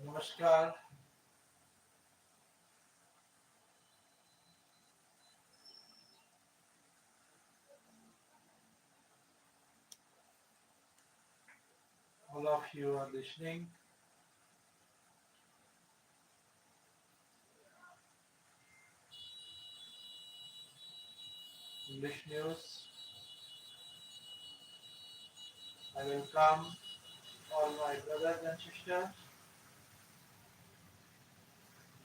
Namaskar. All of you are listening. English news. I welcome all my brothers and sisters,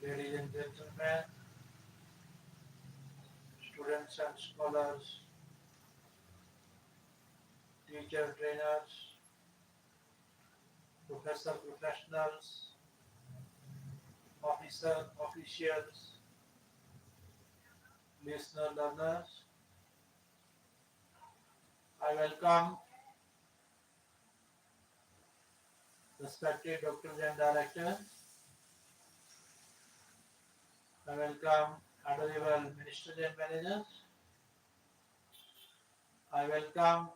ladies and gentlemen, students and scholars, teacher trainers, professor professionals, officer officials, listener learners. I welcome respected doctors and directors. I welcome honorable ministers and managers. I welcome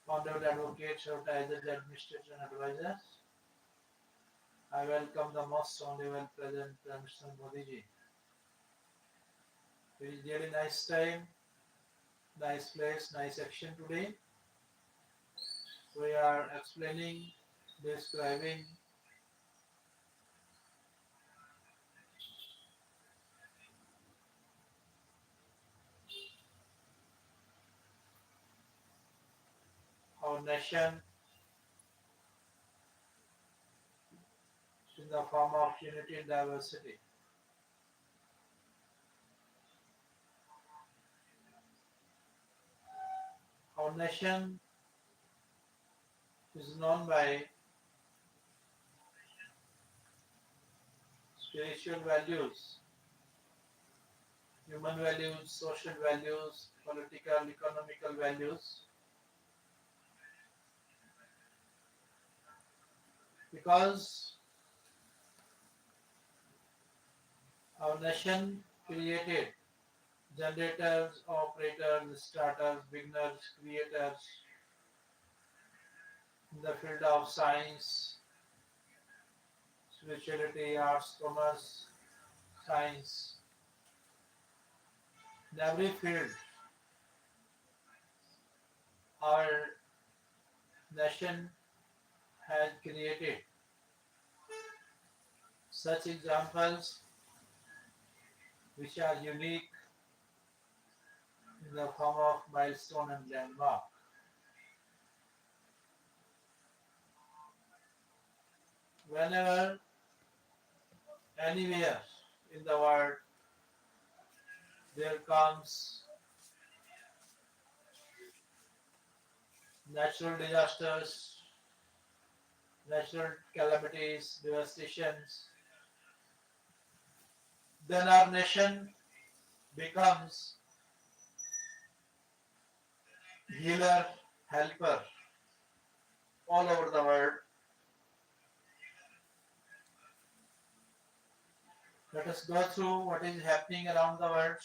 honorable advocates, advertisers, administrators and advisors. I welcome the most honorable President Mr. Modi ji. It is really nice time, nice place, nice action today. We are explaining, describing our nation in the form of unity and diversity. Our nation is known by spiritual values, human values, social values, political, economical values, because our nation created generators, operators, starters, beginners, creators in the field of science, spirituality, arts, commerce, science. In every field, our nation has created such examples which are unique in the form of milestone and landmark. Whenever, anywhere in the world, there comes natural disasters, natural calamities, devastations, then our nation becomes healer, helper all over the world. Let us go through what is happening around the world.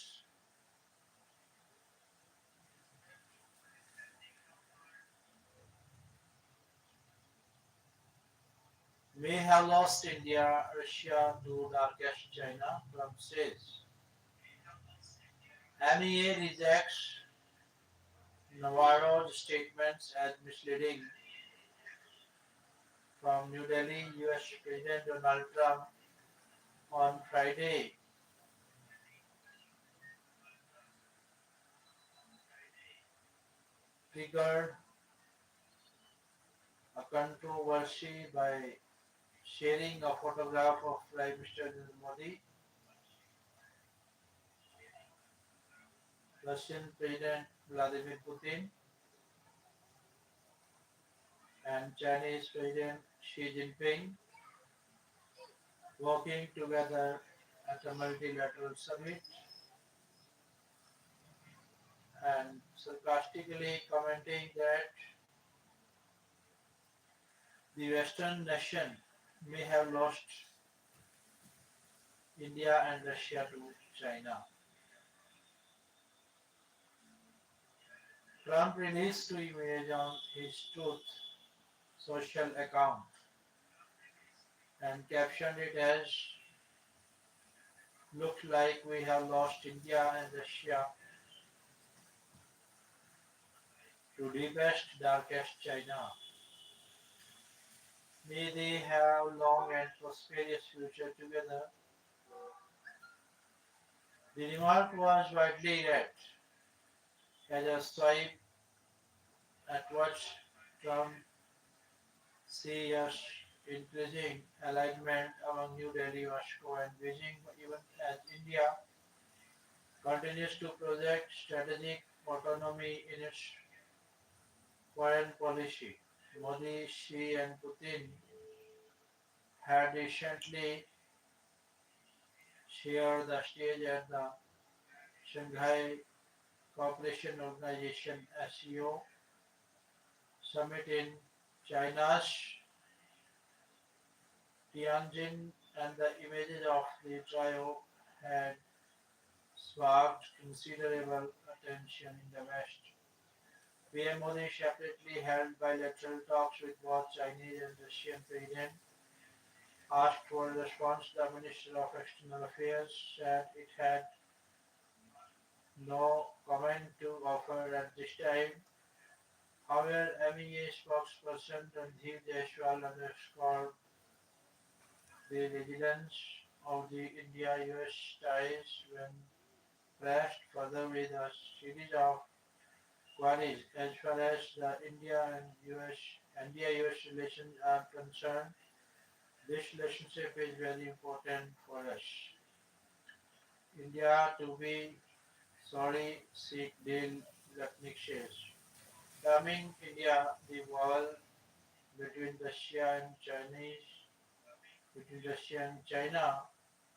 We have lost India, Russia to darkest China, Trump says. MEA rejects Navarro's statements as misleading from New Delhi. US President Donald Trump on Friday triggered a controversy by sharing a photograph of Prime Minister Narendra Modi, Russian President Vladimir Putin, and Chinese President Xi Jinping working together at a multilateral summit, and sarcastically commenting that the Western nation may have lost India and Russia to China. Trump released two images on his Truth social account. and captioned it as "Looks like we have lost India and Russia to deepest, darkest China. May they have long and prosperous future together." The remark was widely read as a swipe at what Trump sees increasing alignment among New Delhi, Moscow, and Beijing, even as India continues to project strategic autonomy in its foreign policy. Modi, Xi, and Putin had recently shared the stage at the Shanghai Cooperation Organization (SCO) summit in China's Tianjin, and the images of the trio had sparked considerable attention in the West. PM Modi separately held bilateral talks with both Chinese and Russian presidents. Asked for a response, the Minister of External Affairs said it had no comment to offer at this time. However, MEA spokesperson Randeep Jaiswal underscored the resilience of the India-US ties when pressed further with a series of queries as far as the India-US relations are concerned. This relationship is very important for us. India to be sorry, seek deal, Lutnick says. Coming India, the wall between Russia and Chinese, between Russia and China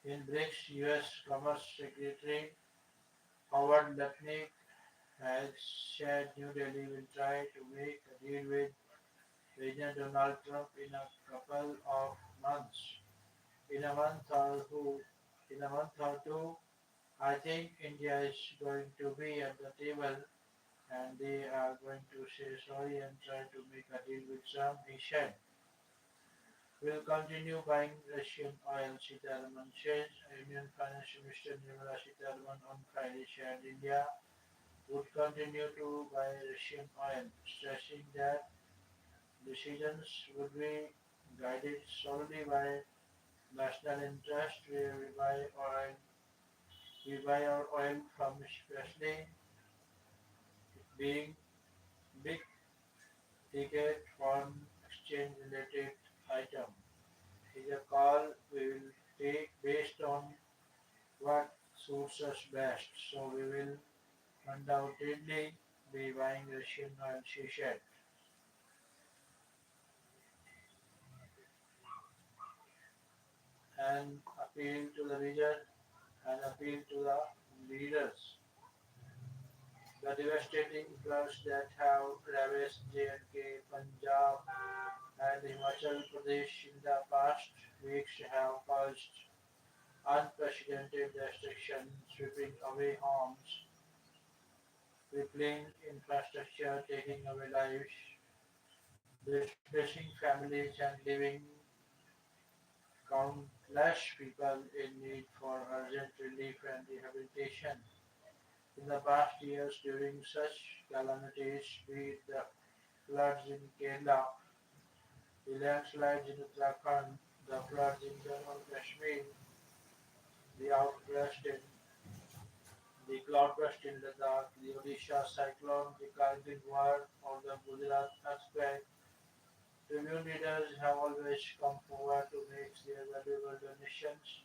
in BRICS, US Commerce Secretary Howard Lutnick has said New Delhi will try to make a deal with President Donald Trump in a couple of months. In a month or two, in a month or two, I think India is going to be at the table and they are going to say sorry and try to make a deal with Trump, he said. We'll continue buying Russian oil, Sitaraman says. Union Finance Minister Nirmala Sitaraman on Friday said India would continue to buy Russian oil, stressing that decisions would be guided solely by national interest where we buy our oil from, especially being big ticket foreign exchange related item. Is a call we will take based on what suits us best. So we will undoubtedly be buying Russian oil, she said, and appeal to the region and appeal to the leaders. The devastating floods that have ravaged J&K, Punjab, and Himachal Pradesh in the past weeks have caused unprecedented destruction, sweeping away homes, crippling infrastructure, taking away lives, displacing families, and leaving countless people in need for urgent relief and rehabilitation. In the past years, during such calamities, be it the floods in Kerala, the landslides in Uttarakhand, the floods in Jammu and Kashmir, the outburst in the cloudburst in Ladakh, the Odisha cyclone, the Kargil war, or the Gujarat earthquake, Tribune readers have always come forward to make their valuable donations.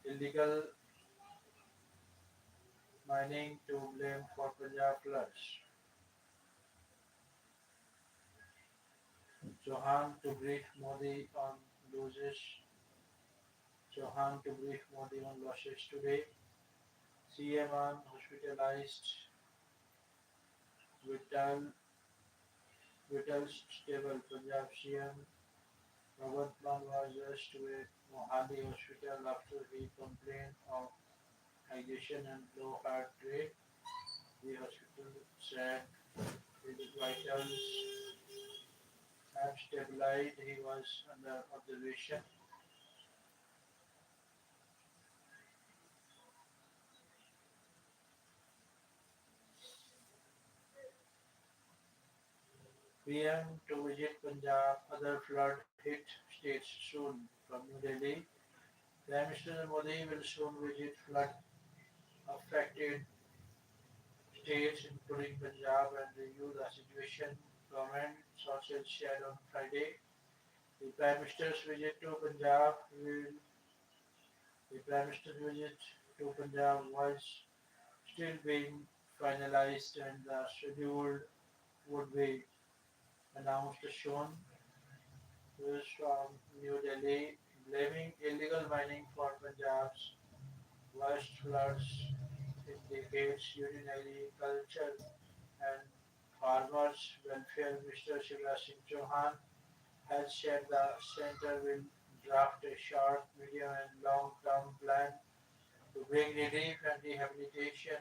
Illegal mining to blame for Punjab floods. Chauhan to brief Modi on losses. Chauhan to brief Modi on losses today. CM on hospitalized vital stable. Punjab CM Bhagwant Mann was rushed to a Mohali hospital after he complained of agitation and low heart rate. The hospital said his vitals had stabilized. He was under observation. PM to visit Punjab, other flood hit states soon. From New Delhi, Prime Minister Modi will soon visit flood affected states including Punjab and review the situation. Government sources shared on Friday. The Prime Minister's visit to Punjab will The Prime Minister's visit to Punjab was still being finalized and the schedule would be announced soon. News from New Delhi blaming illegal mining for Punjab's worst floods indicates Union Agriculture and Farmers Welfare Minister Shivraj Singh Chauhan has said the centre will draft a short, medium and long-term plan to bring relief and rehabilitation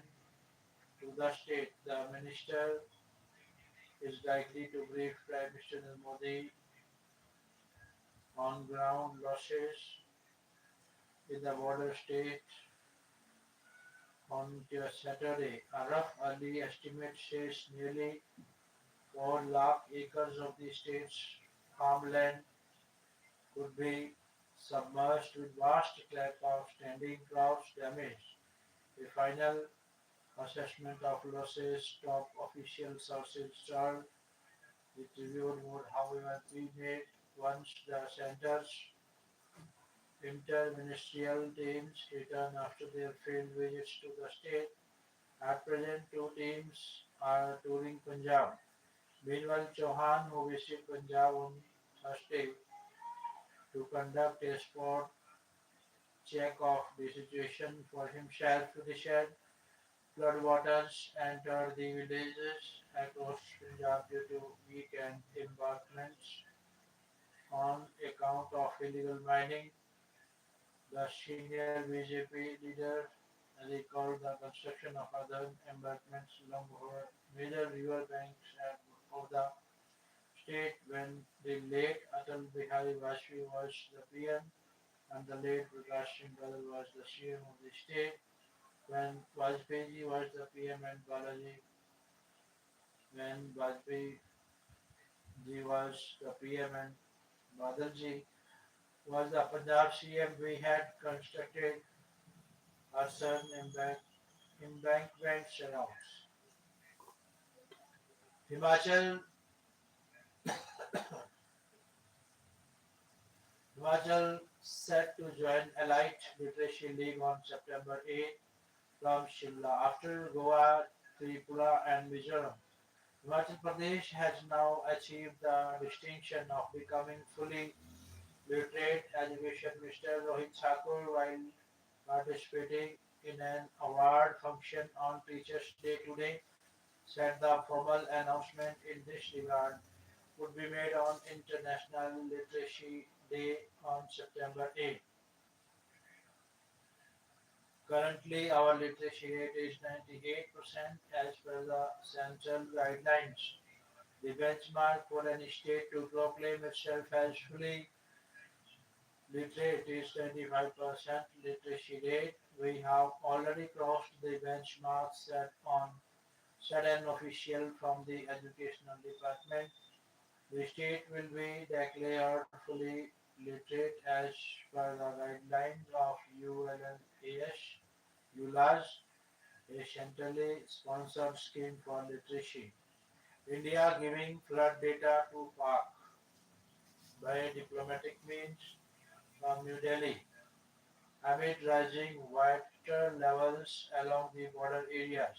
to the state. The minister is likely to brief Prime Minister Modi on ground losses in the border state on Saturday. A rough early estimate says nearly 4 lakh acres of the state's farmland could be submerged with vast tract of standing crops damaged. A final assessment of losses, top official sources told the Tribune would, however, be made once the center's interministerial teams return after their failed visits to the state. At present, two teams are touring Punjab. Meanwhile, Chauhan, who visited Punjab on Thursday to conduct a spot check of the situation for himself, said floodwaters entered the villages across Punjab due to weekend embankments on account of illegal mining. The senior BJP leader recalled the construction of other embankments along major river banks of the state when the late Atal Bihari Vajpayee was the PM and the late Prakash Singh Badal was the CM of the state. When Vajpayee was the PM and when Vajpayee ji was the PM and Badal ji was the Punjab CM, we had constructed a certain embankment surrounds. Himachal, Himachal set to join Elite Literacy League on September 8 from Shimla after Goa, Tripura and Mizoram. Himachal Pradesh has now achieved the distinction of becoming fully literate. Education Minister Rohit Thakur, while participating in an award function on Teachers' Day today, said the formal announcement in this regard would be made on International Literacy Day on September 8. Currently, our literacy rate is 98% as per the central guidelines. The benchmark for any state to proclaim itself as fully literate is 25% literacy rate. We have already crossed the benchmark said an official from the educational department. The state will be declared fully literate as per the guidelines of ULAS, a centrally sponsored scheme for literacy. India giving flood data to Pak by diplomatic means from New Delhi amid rising water levels along the border areas,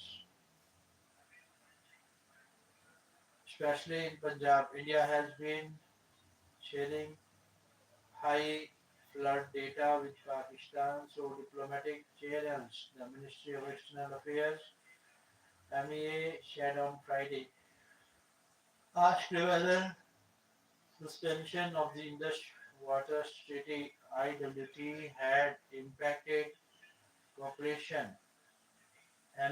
especially in Punjab. India has been sharing high flood data with Pakistan through diplomatic channels. The Ministry of External Affairs MEA said on Friday, asked whether suspension of the Indus Water Treaty IWT had impacted cooperation.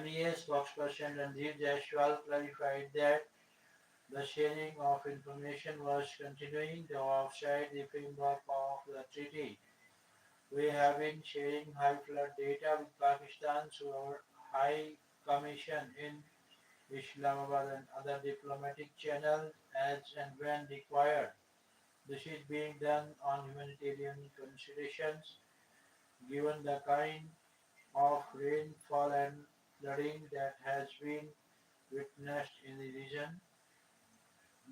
MEA spokesperson Ranjit Jaiswal clarified that The sharing of information was continuing, though outside the framework of the treaty. We have been sharing high flood data with Pakistan through our High Commission in Islamabad and other diplomatic channels as and when required. This is being done on humanitarian considerations, given the kind of rainfall and flooding that has been witnessed in the region.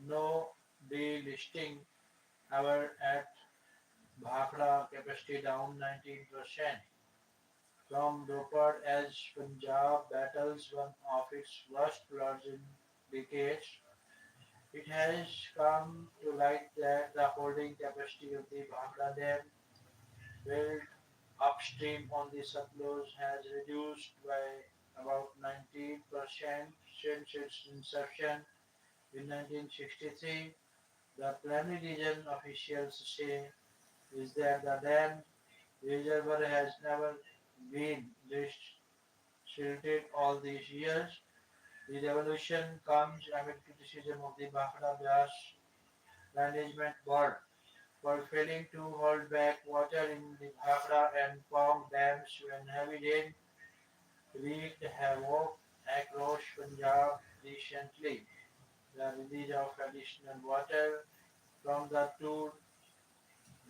No delisting ever at Bhakra capacity down 19% from Ropar as Punjab battles one of its worst floods in decades. It has come to light that the holding capacity of the Bhakra Dam built upstream on the Satluj has reduced by about 19% since its inception in 1963. The primary reason officials say is that the dam reservoir has never been this silted all these years. The revolution comes amid criticism of the Bhakra Vyas Management Board for failing to hold back water in the Bhakra and Pong dams when heavy rain wreaked havoc across Punjab recently. The release of additional water from the two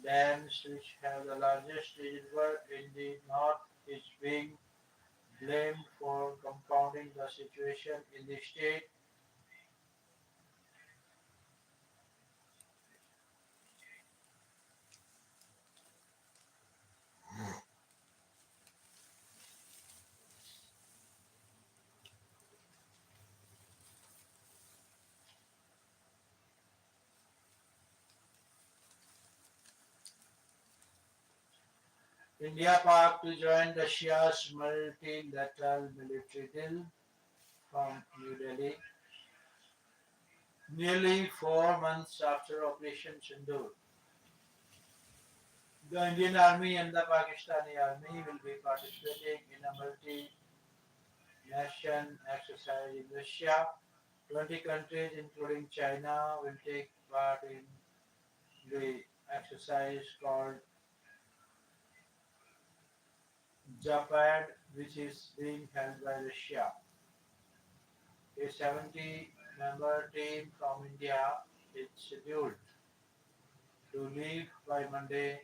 dams, which have the largest reservoir in the north, is being blamed for compounding the situation in the state. India Pak to join Russia's multilateral military deal from New Delhi nearly 4 months after Operation Sindoor. The Indian Army and the Pakistani Army will be participating in a multi-nation exercise in Russia. 20 countries, including China, will take part in the exercise called Japad, which is being held by Russia. A 70-member team from India is scheduled to leave by Monday.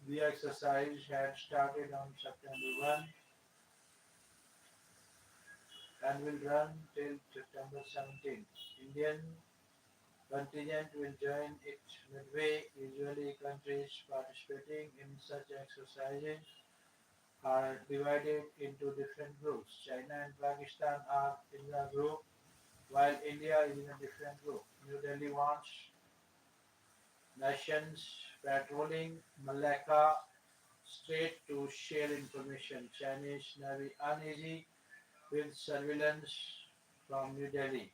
The exercise had started on September 1 and will run till September 17. Indian contingent will join it midway. Usually, countries participating in such exercises are divided into different groups. China and Pakistan are in the group, while India is in a different group. New Delhi wants nations patrolling Malacca Strait to share information. Chinese Navy uneasy with surveillance from New Delhi,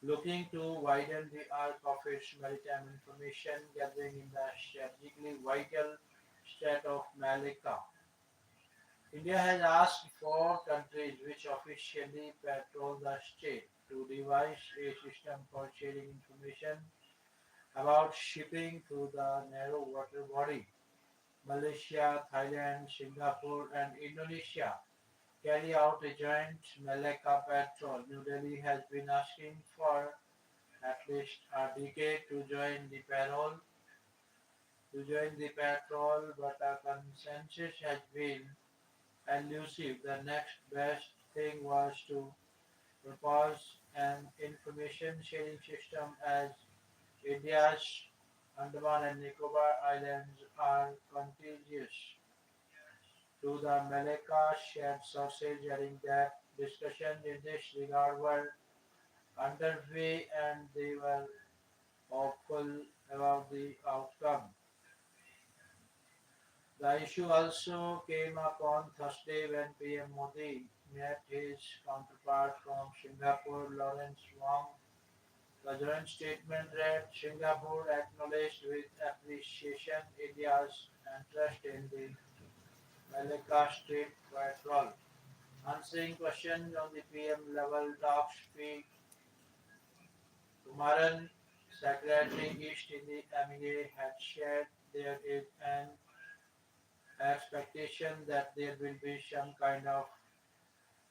looking to widen the arc of its maritime information gathering in the strategically vital state of Malacca. India has asked four countries which officially patrol the state to devise a system for sharing information about shipping through the narrow water body. Malaysia, Thailand, Singapore, and Indonesia carry out a joint Malacca patrol. New Delhi has been asking for at least a decade to join the patrol, but a consensus has been elusive. The next best thing was to propose an information sharing system as India's Andaman and Nicobar Islands are contiguous to the Malacca shared sources during that discussion in this regard were underway and they were hopeful about the outcome. The issue also came up on Thursday when PM Modi met his counterpart from Singapore, Lawrence Wong. The joint statement read Singapore acknowledged with appreciation India's interest in the Malacca Strait Patrol. Answering questions on the PM level talk speak, Kumaran, Secretary East in the MEA, had shared there is an expectation that there will be some kind of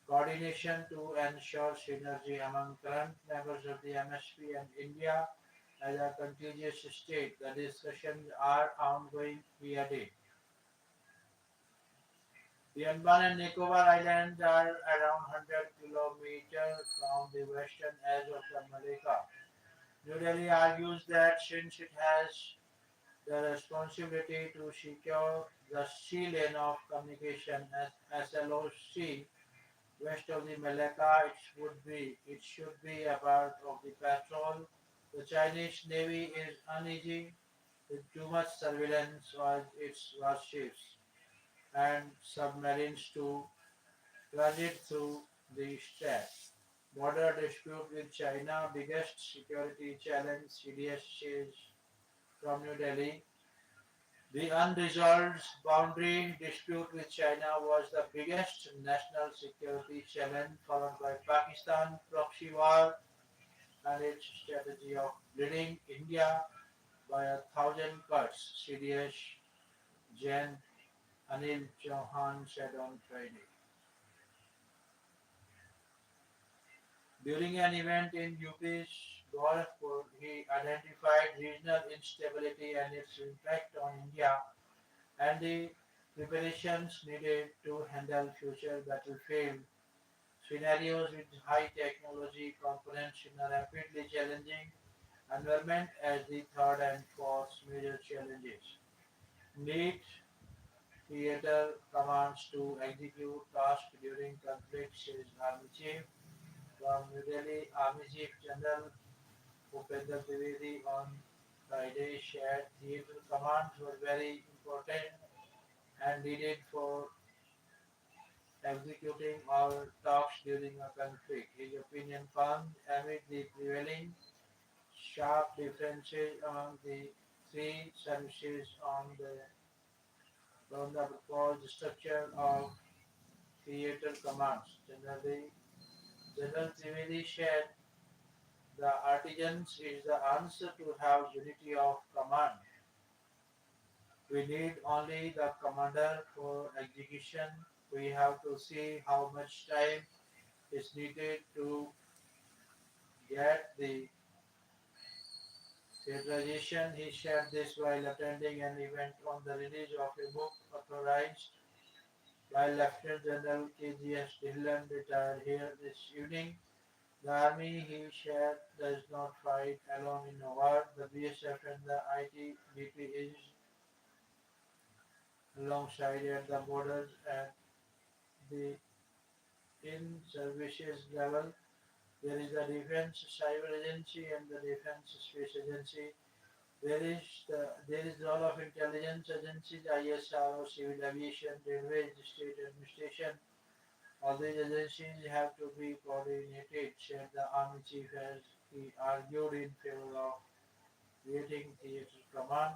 coordination to ensure synergy among current members of the MSP and India as a contiguous state. The discussions are ongoing, he added. The Andaman and Nicobar Islands are around 100 kilometers from the western edge of the Malacca. New Delhi argues that since it has the responsibility to secure the sea lane of communication as SLOC west of the Malacca, it should be a part of the patrol. The Chinese Navy is uneasy with too much surveillance of its warships and submarines to transit through the strait. Border dispute with China, biggest security challenge, CDS says from New Delhi. The unresolved boundary dispute with China was the biggest national security challenge, followed by Pakistan proxy war and its strategy of bleeding India by a thousand cuts, CDS Jan Anil Chauhan said on Friday. During an event in UP's Golfpur, he identified regional instability and its impact on India and the preparations needed to handle future battlefield scenarios with high technology components in a rapidly challenging environment as the third and fourth major challenges. Need theater commands to execute tasks during conflict, says Army Chief. From New Delhi, Army Chief General Upendra Trivedi on Friday shared theater commands were very important and needed for executing our talks during a conflict. His opinion comes amid the prevailing sharp differences among the three services on the proposed structure of theater commands. General Trivedi said the artisans is the answer to have unity of command. We need only the commander for execution. We have to see how much time is needed to get the theaterization. He shared this while attending an event on the release of a book authorized by Lieutenant General KGS Dhillon, retired here this evening. The army, he shared, does not fight alone in a war. The BSF and the ITBP is alongside at the borders at the in services level. There is the Defense Cyber Agency and the Defense Space Agency. There is role of intelligence agencies, ISRO, civil aviation, railways, state administration. All these agencies have to be coordinated, said the Army Chief as he argued in favor of creating theatre command.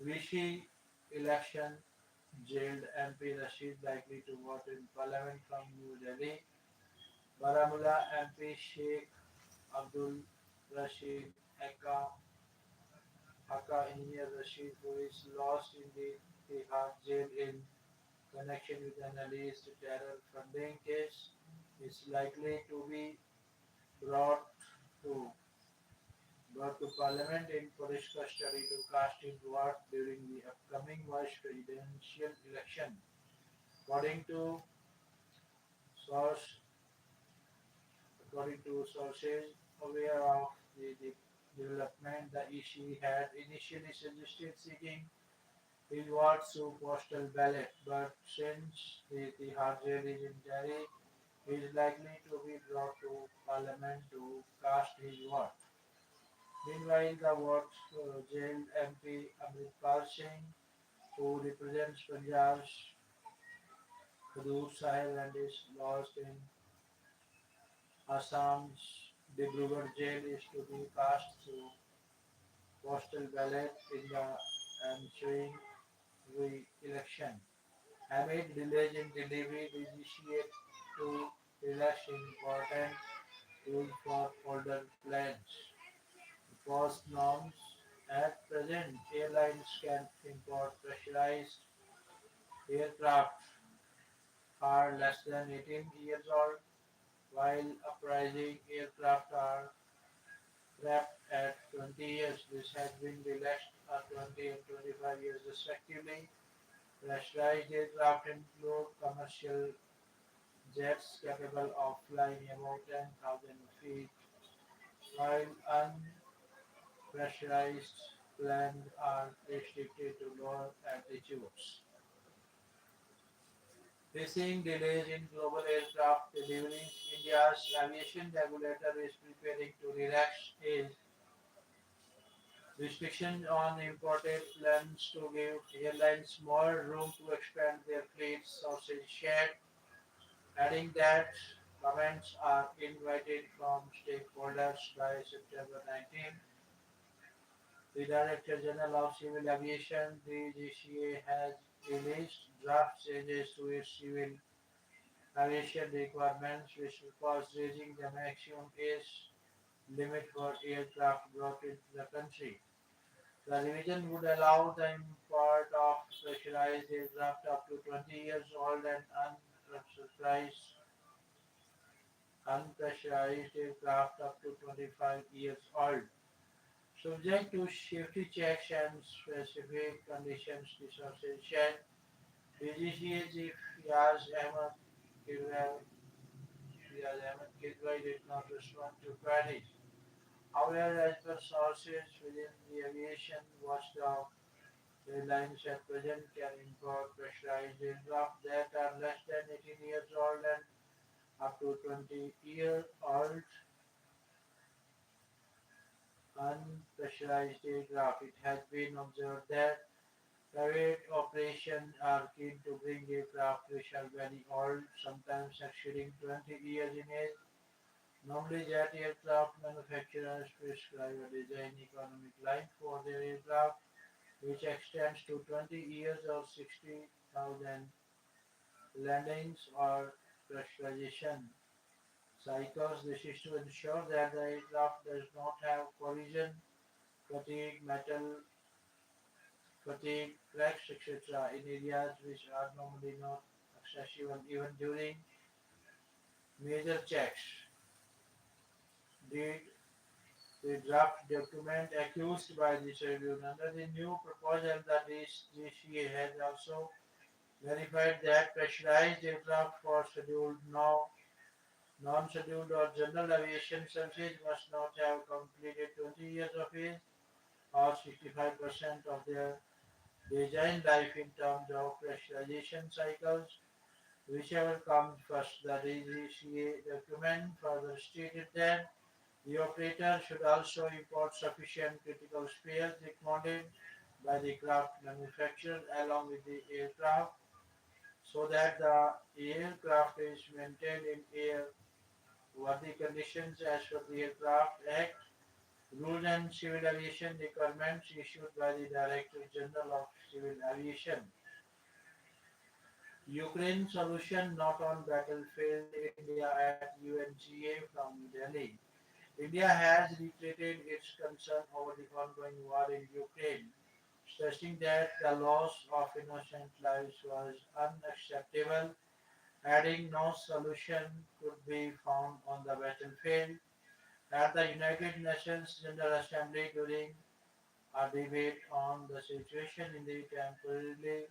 Rishi election jailed MP Rashid likely to vote in Parliament from New Delhi. Baramulla MP Sheikh Abdul Rashid Hakka engineer Rashid, who is lost in the Tihar jail in connection with an alleged terror funding case, is likely to be brought to brought to Parliament in police custody to cast his vote during the upcoming vice presidential election. According to source, according to sources aware of the development, the EC had initially suggested seeking his vote through postal ballot, but since the hard jail is in Delhi, he is likely to be brought to Parliament to cast his vote. Meanwhile, the vote jailed MP Amritpal Singh, who represents Punjab's Khadur Sahib and is lost in Assam's Dibrugarh jail, is to be cast through postal ballot in the ensuing re-election. Amid delays in delivery, the GCA to relax important rules for older planes. Cost norms at present, airlines can import pressurized aircraft are less than 18 years old, while uprising aircraft are capped at 20 years. This has been relaxed at 20 and 25 years respectively. Pressurized aircraft include commercial jets capable of flying above 10,000 feet, while unpressurized planes are restricted to lower altitudes. Facing delays in global aircraft deliveries, India's aviation regulator is preparing to relax its restrictions on imported planes to give airlines more room to expand their fleets, sources shared, adding that comments are invited from stakeholders by September 19. The Director General of Civil Aviation, DGCA, has released draft changes to its civil aviation requirements, which propose raising the maximum age limit for aircraft brought into the country. The revision would allow the import of pressurized aircraft up to 20 years old and unpressurized aircraft up to 25 years old, subject to safety checks and specific conditions. This association, DGCA Chief Fiaz Ahmed Kidwai did not respond to queries. However, as per sources within the aviation watchdog, airlines at present can import pressurized aircraft that are less than 18 years old and up to 20-year-old unpressurized aircraft. It has been observed that private operations are keen to bring aircraft which are very old, sometimes exceeding 20 years in age. Normally, jet aircraft manufacturers prescribe a design economic life for their aircraft, which extends to 20 years or 60,000 landings or pressurization cycles. This is to ensure that the aircraft does not have collision, fatigue, metal fatigue, cracks, etc. in areas which are normally not accessible even during major checks. The, the draft document accused by the Tribune. Under the new proposal, the DGCA has also verified that pressurized aircraft for scheduled now non-scheduled or general aviation services must not have completed 20 years of age or 65% of their design life in terms of pressurization cycles, whichever comes first. The DGCA document further stated that the operator should also import sufficient critical spares recommended by the craft manufacturer along with the aircraft so that the aircraft is maintained in airworthy conditions as per the Aircraft Act rules and civil aviation requirements issued by the Director General of Civil Aviation. Ukraine solution not on battlefield India at UNGA from New Delhi. India has reiterated its concern over the ongoing war in Ukraine, stressing that the loss of innocent lives was unacceptable, adding no solution could be found on the battlefield. At the United Nations General Assembly during a debate on the situation in the temporarily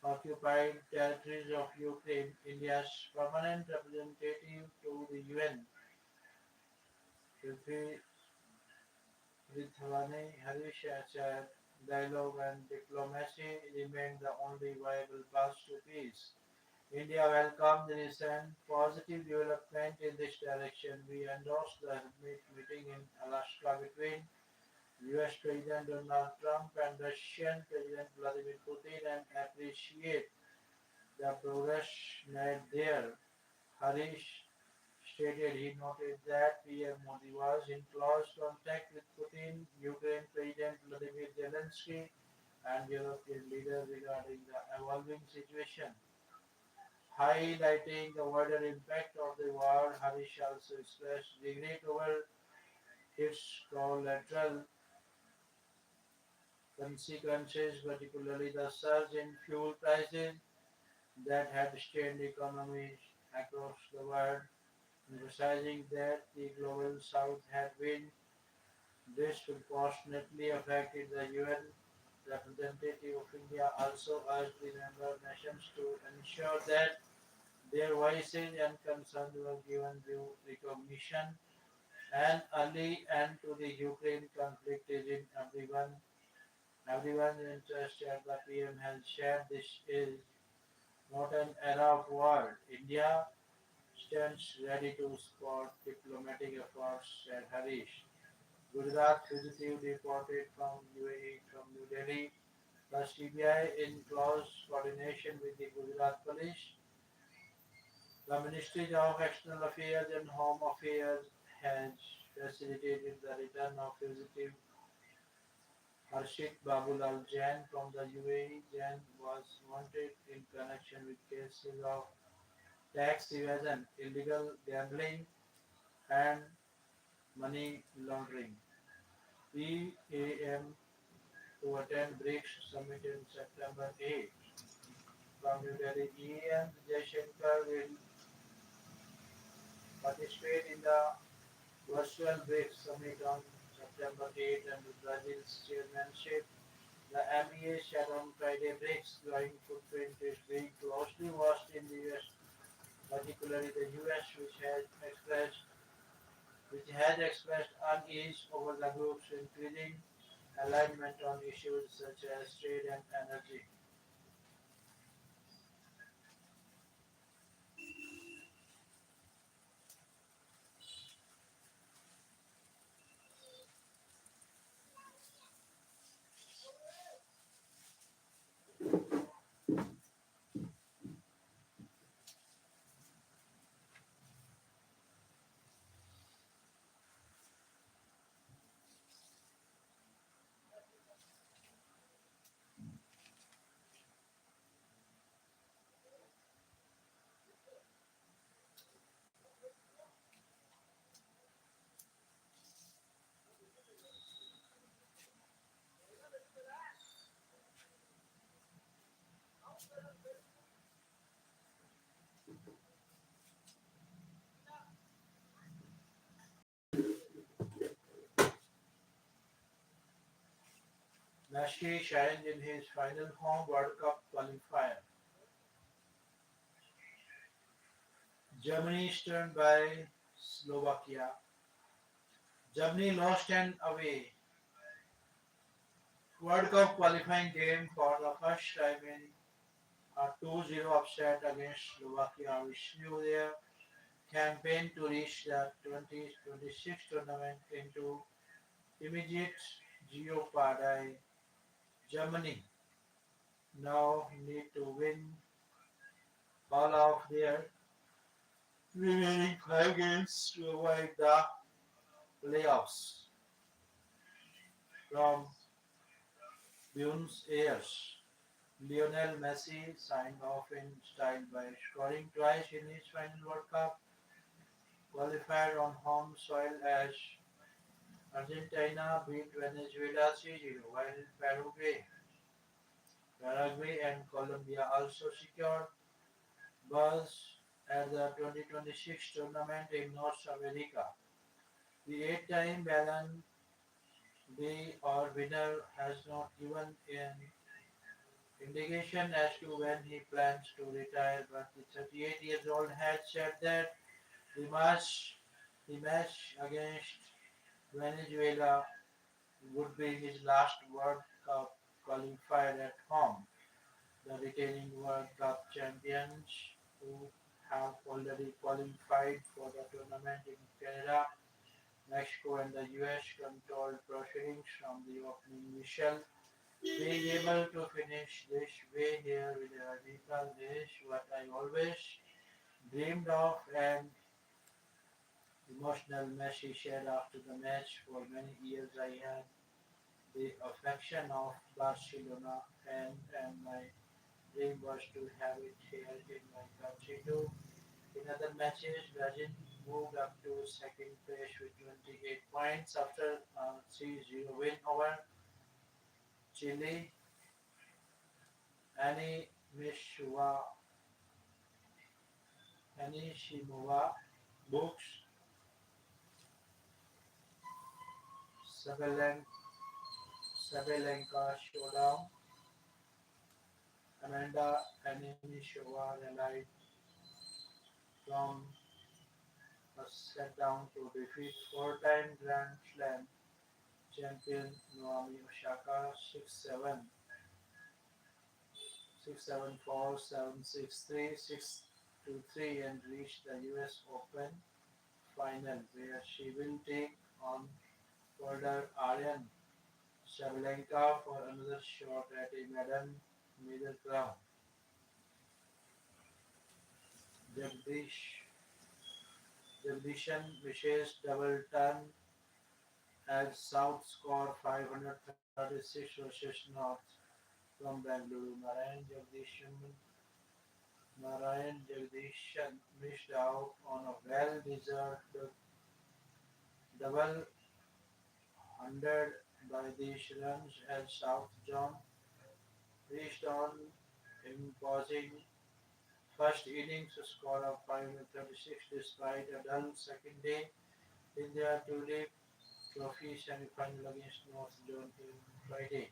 occupied territories of Ukraine, India's permanent representative to the UN, Prithvani Harish said dialogue and diplomacy remain the only viable path to peace. India welcomed the recent positive development in this direction. We endorsed the meeting in Alaska between US President Donald Trump and Russian President Vladimir Putin and appreciate the progress made there. Harish stated he noted that PM Modi was in close contact with Putin, Ukraine President Vladimir Zelensky, and European leaders regarding the evolving situation. Highlighting the wider impact of the war, Harish also expressed regret over its collateral consequences, particularly the surge in fuel prices that had strained economies across the world, emphasizing that the global south had been disproportionately affected. The UN representative of India also urged the member nations to ensure that their voices and concerns were given due recognition. An early end to the Ukraine conflict is in everyone's interest, as the PM has shared. This is not an era of war. India stands ready to support diplomatic efforts, said Harish. Gujarat fugitive deported from UAE from New Delhi. The CBI, in close coordination with the Gujarat police, the Ministries of External Affairs and Home Affairs, has facilitated the return of fugitive Harshit Babulal Jain from the UAE. Jain was wanted in connection with cases of tax evasion, illegal gambling, and money laundering. PAM to attend BRICS summit in September 8. From New Delhi, EM Jaishankar will participate in the virtual BRICS summit on September 8 under Brazil's chairmanship. The MEA said on Friday BRICS growing footprint is being closely watched in the US, particularly the US, which has expressed unease over the group's increasing alignment on issues such as trade and energy. Messi shined in his final home World Cup qualifier. Germany stunned by Slovakia. Germany lost an away World Cup qualifying game for the first time in a 2-0 upset against Slovakia, which knew their campaign to reach the 2026 tournament into immediate jeopardy. Germany now need to win all of their remaining 5 games to avoid the playoffs. From Buenos Aires, Lionel Messi signed off in style by scoring twice in his final World Cup qualifier on home soil as Argentina beat Venezuela 3-0, while Paraguay and Colombia also secured berths at the 2026 tournament in North America. The eight-time Ballon d'Or winner has not given an indication as to when he plans to retire, but the 38 years old had said that the match, the match against Venezuela would be his last World Cup qualifier at home. The retaining World Cup champions, who have already qualified for the tournament in Canada, Mexico, and the US, controlled proceedings from the opening whistle. Being able to finish this way here with a radical is what I always dreamed of, and emotional Messi said after the match. For many years I had the affection of Barcelona and my dream was to have it here in my country too. In other matches, Brazil moved up to second place with 28 points after a 3-0 win over Chile. Annie Mishua, Anishimova books Sabalenka showdown. Amanda Anishinova relied from a set down to defeat four-time Grand Slam champion Naomi Osaka 6-7, 6-7, 4-7, 6-3, 6-3 and reached the US Open final where she will take on Border Aryan Sabalenka for another shot at a medal crown. Jagdish Jagdishan Vishesh's double turn as South score 536 versus North from Bangalore. Narayan Jagdishan missed out on a well-deserved double hundred by these runs as South John reached on imposing first innings score of 536 despite a dull second day in their Tulip Trophy semi-final against North Zone on Friday.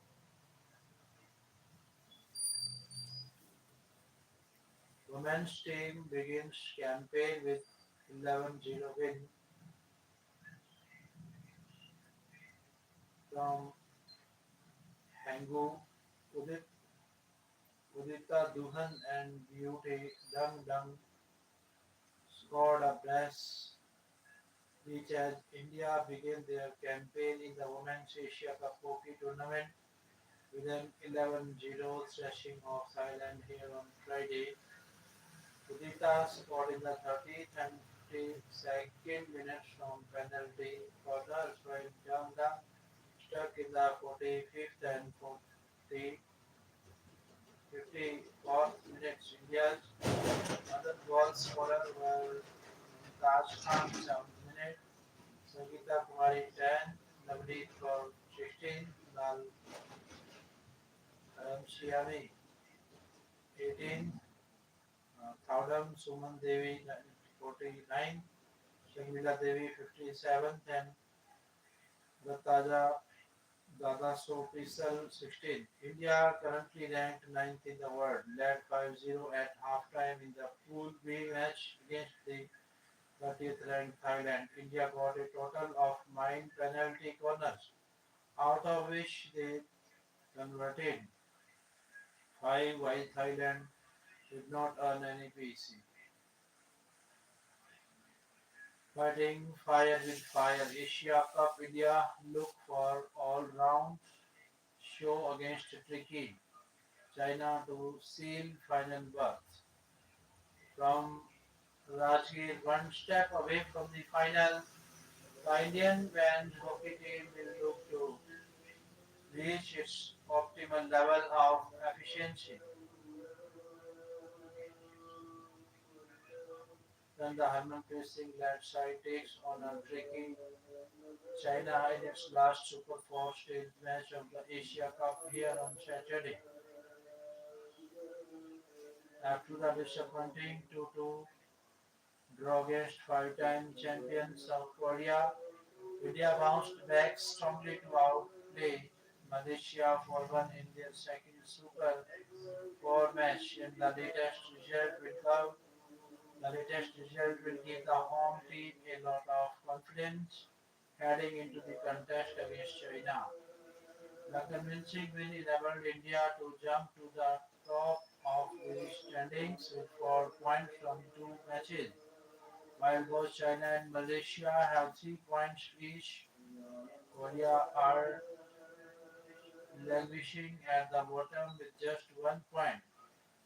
Women's team begins campaign with 11-0 win from Hangu. Udita Duhan and Beauty Dang Dang scored a brace each as India began their campaign in the Women's Asia Cup Hockey Tournament with an 11-0 thrashing of Thailand here on Friday. Udita scored in the 30th and 52nd minutes from penalty corners while Dang Dang stuck in the 45th and 54th minutes. India's other goal scorer were Taj Khan 7th minute, Sangeeta Kumari 10, Navneet for 16, Lal Shyami 18, Thadam Suman Devi 49, Sharmila Devi 57th, and Lataja Dadaso Pisal 16. India currently ranked ninth in the world, led 5-0 at halftime in the Pool B match against the 30th ranked Thailand. India got a total of 9 penalty corners, out of which they converted 5 while Thailand did not earn any PC. Fighting fire with fire, Asia Cup India look for all-round show against tricky China to seal final berth. From Rajgir, one step away from the final, the Indian men's hockey team will look to reach its optimal level of efficiency. Then the Harmanpreet Singh led side takes on a tricky China in its last Super 4 stage match of the Asia Cup here on Saturday. After the disappointing 2-2 draw against five-time champion South Korea, India bounced back strongly to outplay Malaysia 4-1 in their second Super 4 match, and the latest result will give the home team a lot of confidence heading into the contest against China. The convincing win enabled India to jump to the top of the standings with 4 points from two matches. While both China and Malaysia have 3 points each, Korea are languishing at the bottom with just 1 point.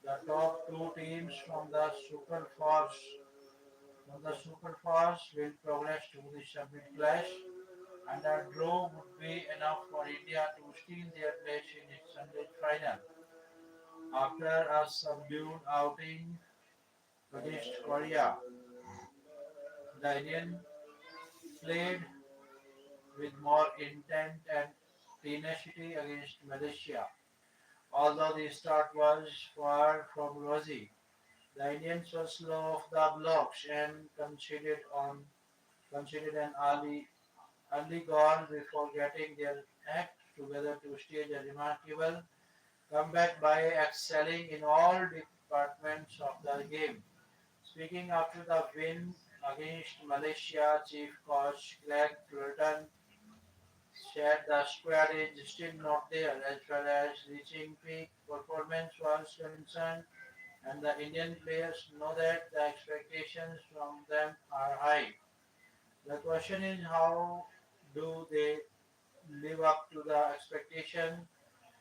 The top two teams from the Super Fours will progress to the summit clash and a draw would be enough for India to steal their place in its Sunday final. After a subdued outing against Korea, the Indian played with more intent and tenacity against Malaysia. Although the start was far from rosy, the Indians were slow off the blocks and conceded an early goal before getting their act together to stage a remarkable comeback by excelling in all departments of the game. Speaking after the win against Malaysia, chief coach Greg Fulton said the squad is still not there as far as reaching peak performance was concerned, and the Indian players know that the expectations from them are high. The question is how do they live up to the expectation?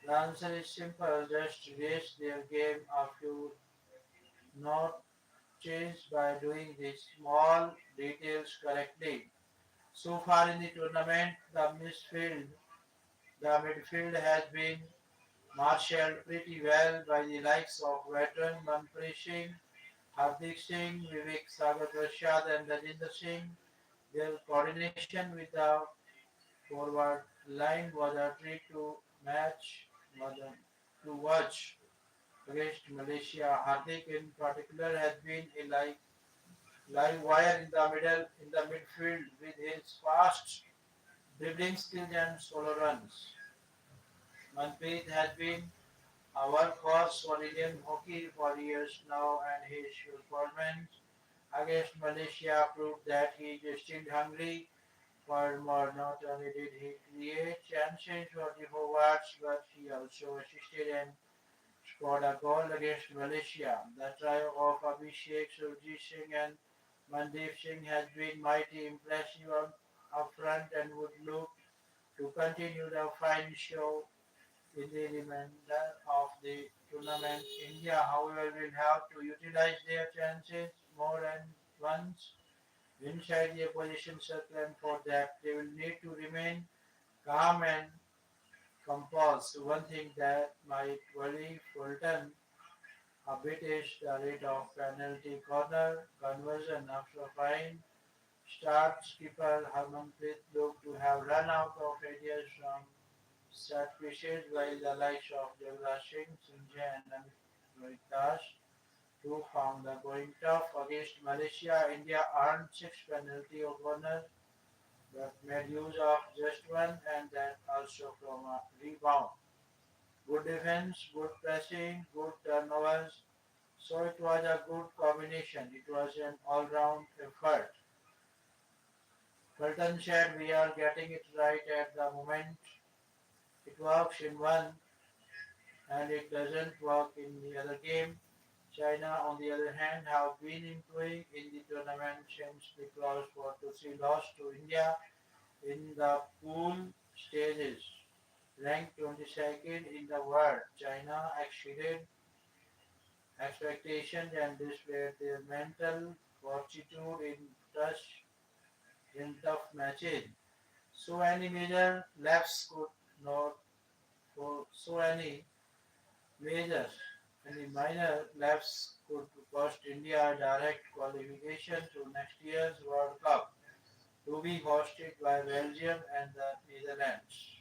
The answer is simple, just raise their game a few notches by doing the small details correctly. So far in the tournament, the midfield has been marshaled pretty well by the likes of veteran Manpreet Singh, Hardik Singh, Vivek Sagar Prasad and Rajinder Singh. Their coordination with the forward line was a treat to match to watch against Malaysia. Hardik in particular has been a live wire in the midfield with his fast dribbling skills and solo runs. Manpreet has been a workhorse for Indian hockey for years now, and his performance against Malaysia proved that he is still hungry for more. Not only did he create chances for the forwards, but he also assisted and scored a goal against Malaysia. The trio of Abhishek, Surjit Singh and Mandeep Singh has been mighty impressive up front and would look to continue the fine show in the remainder of the tournament. India, however, will have to utilize their chances more than once inside the opposition circle, and for that they will need to remain calm and composed. One thing that might worry Fulton a bit is the rate of penalty corner conversion after a fine start. Skipper Harmanpreet looked to have run out of ideas from set pieces, while the likes of Devra Singh, Sanjay and Amit Das who found the going tough against Malaysia. India earned six penalty corners but made use of just one, and that also from a rebound. Good defense, good pressing, good turnovers. So it was a good combination. It was an all-round effort. Fulton said we are getting it right at the moment. It works in one and it doesn't work in the other game. China, on the other hand, have been improving in the tournament since the close 4-3 loss to India in the pool stages. Ranked 22nd in the world, China exceeded expectations and displayed their mental fortitude in tough matches. So any major lapse could not for so major any minor lapse could cost India direct qualification to next year's World Cup to be hosted by Belgium and the Netherlands.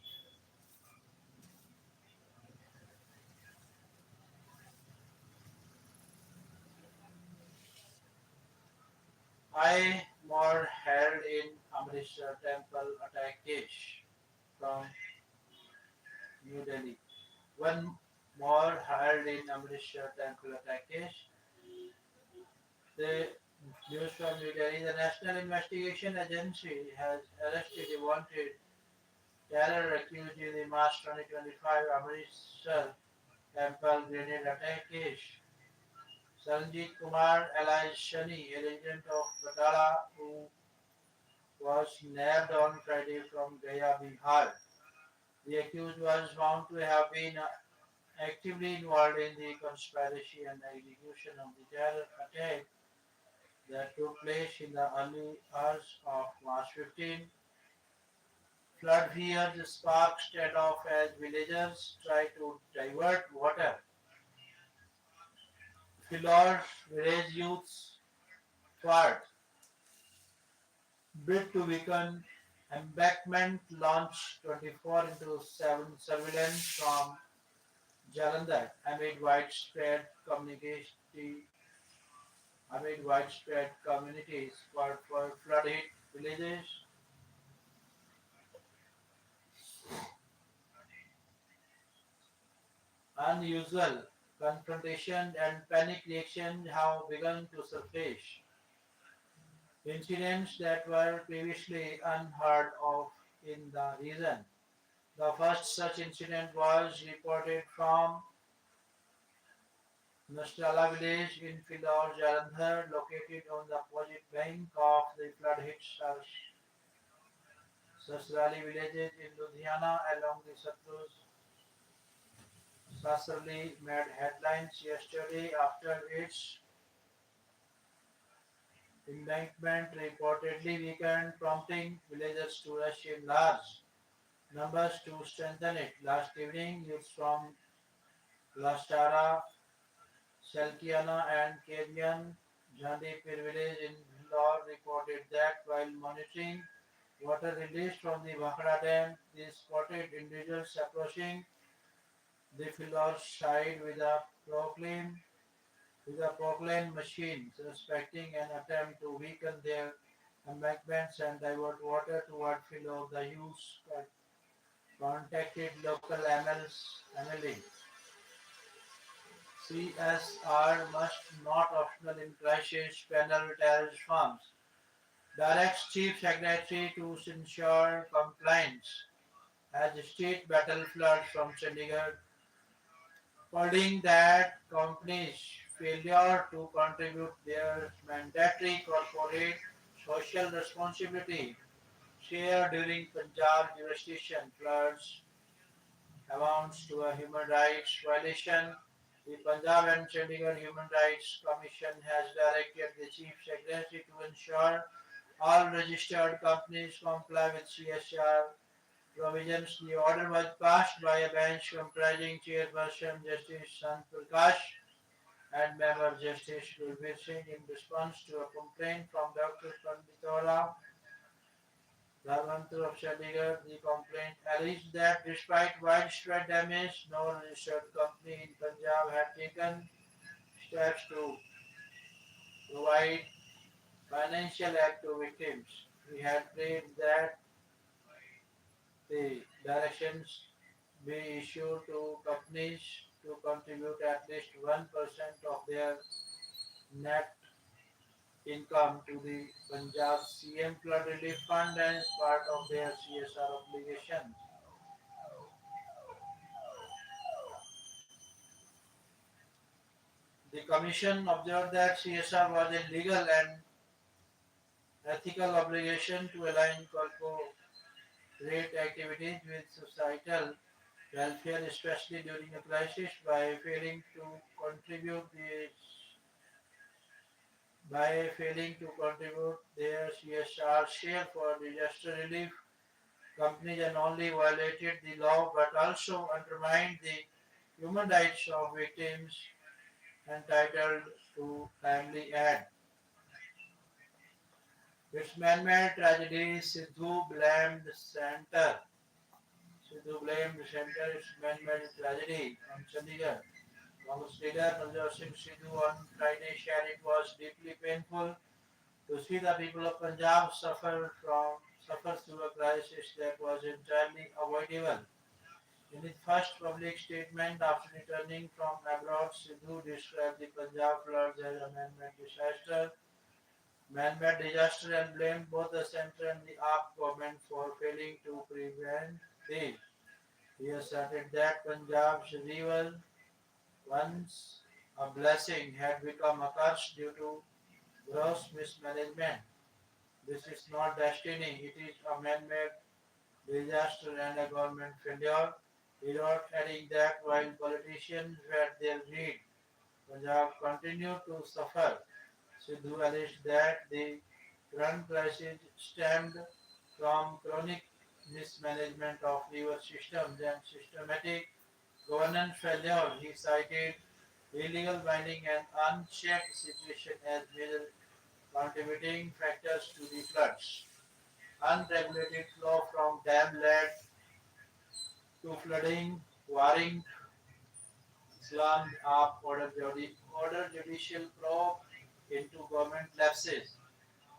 I more held in Amritsar temple attack case from New Delhi. One more held in Amritsar temple attack case. The news from New Delhi, the National Investigation Agency has arrested a wanted terror accused in the March 2025 Amritsar temple grenade attack case. Sanjit Kumar alias Shani, a resident of Batala, who was nabbed on Friday from Gaya, Bihar. The accused was found to have been actively involved in the conspiracy and execution of the terror attack that took place in the early hours of March 15. Flood fears spark standoff as villagers try to divert water. Philor's village youths fought, bid to weaken embankment, launch 24 into 7 surveillance from Jalandhar amid widespread communities for flood hit villages. Unusual confrontation and panic reactions have begun to surface. Incidents that were previously unheard of in the region. The first such incident was reported from Nastala village in Philor Jalandhar, located on the opposite bank of the flood-hit Sasrali villages in Ludhiana along the Satluj. Sasrali made headlines yesterday after its embankment reportedly weakened, prompting villagers to rush in large numbers to strengthen it. Last evening, youths from Lastara, Salkiana and Kenyan Jhandipur village in Bhilor reported that while monitoring water released from the Bhakra Dam, they spotted individuals approaching the Philor side with a proclaim machine, suspecting an attempt to weaken their embankments and divert water toward Philor. The youth contacted local MLE. CSR must not optional in crisis panel tells firms. Directs Chief Secretary to ensure compliance as state battle floods from Chandigarh, holding that companies' failure to contribute their mandatory corporate social responsibility share during Punjab jurisdiction floods amounts to a human rights violation. The Punjab and Chandigarh Human Rights Commission has directed the Chief Secretary to ensure all registered companies comply with CSR provisions. The order was passed by a bench comprising Chairperson Justice Sant Prakash and member Justice Gulbir Singh in response to a complaint from Dr. Panditola Dharmantur of Chandigarh. The complaint alleged that despite widespread damage, no registered company in Punjab had taken steps to provide financial aid to victims. We had prayed that the directions be issued to companies to contribute at least 1% of their net income to the Punjab CM Flood Relief Fund as part of their CSR obligations. The Commission observed that CSR was a legal and ethical obligation to align corporate activities with societal welfare, especially during a crisis, by failing to contribute their CSR share for disaster relief. Companies not only violated the law but also undermined the human rights of victims entitled to timely aid. Its man-made tragedy, Sidhu blamed the center its man-made tragedy on Chandigarh. Congress leader Navjot Singh Sidhu on Friday shared it was deeply painful to see the people of Punjab suffer through a crisis that was entirely avoidable. In his first public statement after returning from abroad, Sidhu described the Punjab floods as a man-made disaster and blamed both the centre and the AAP government for failing to prevent these. He asserted that Punjab's river, once a blessing, had become a curse due to gross mismanagement. This is not destiny, it is a man-made disaster and a government failure. He wrote, adding that while politicians had their greed, Punjab continued to suffer. Sidhu alleged that the current crisis stemmed from chronic mismanagement of river systems and systematic governance failure. He cited illegal mining and unchecked situation as major contributing factors to the floods. Unregulated flow from dam led to flooding, warring slammed up order judicial probe into government lapses.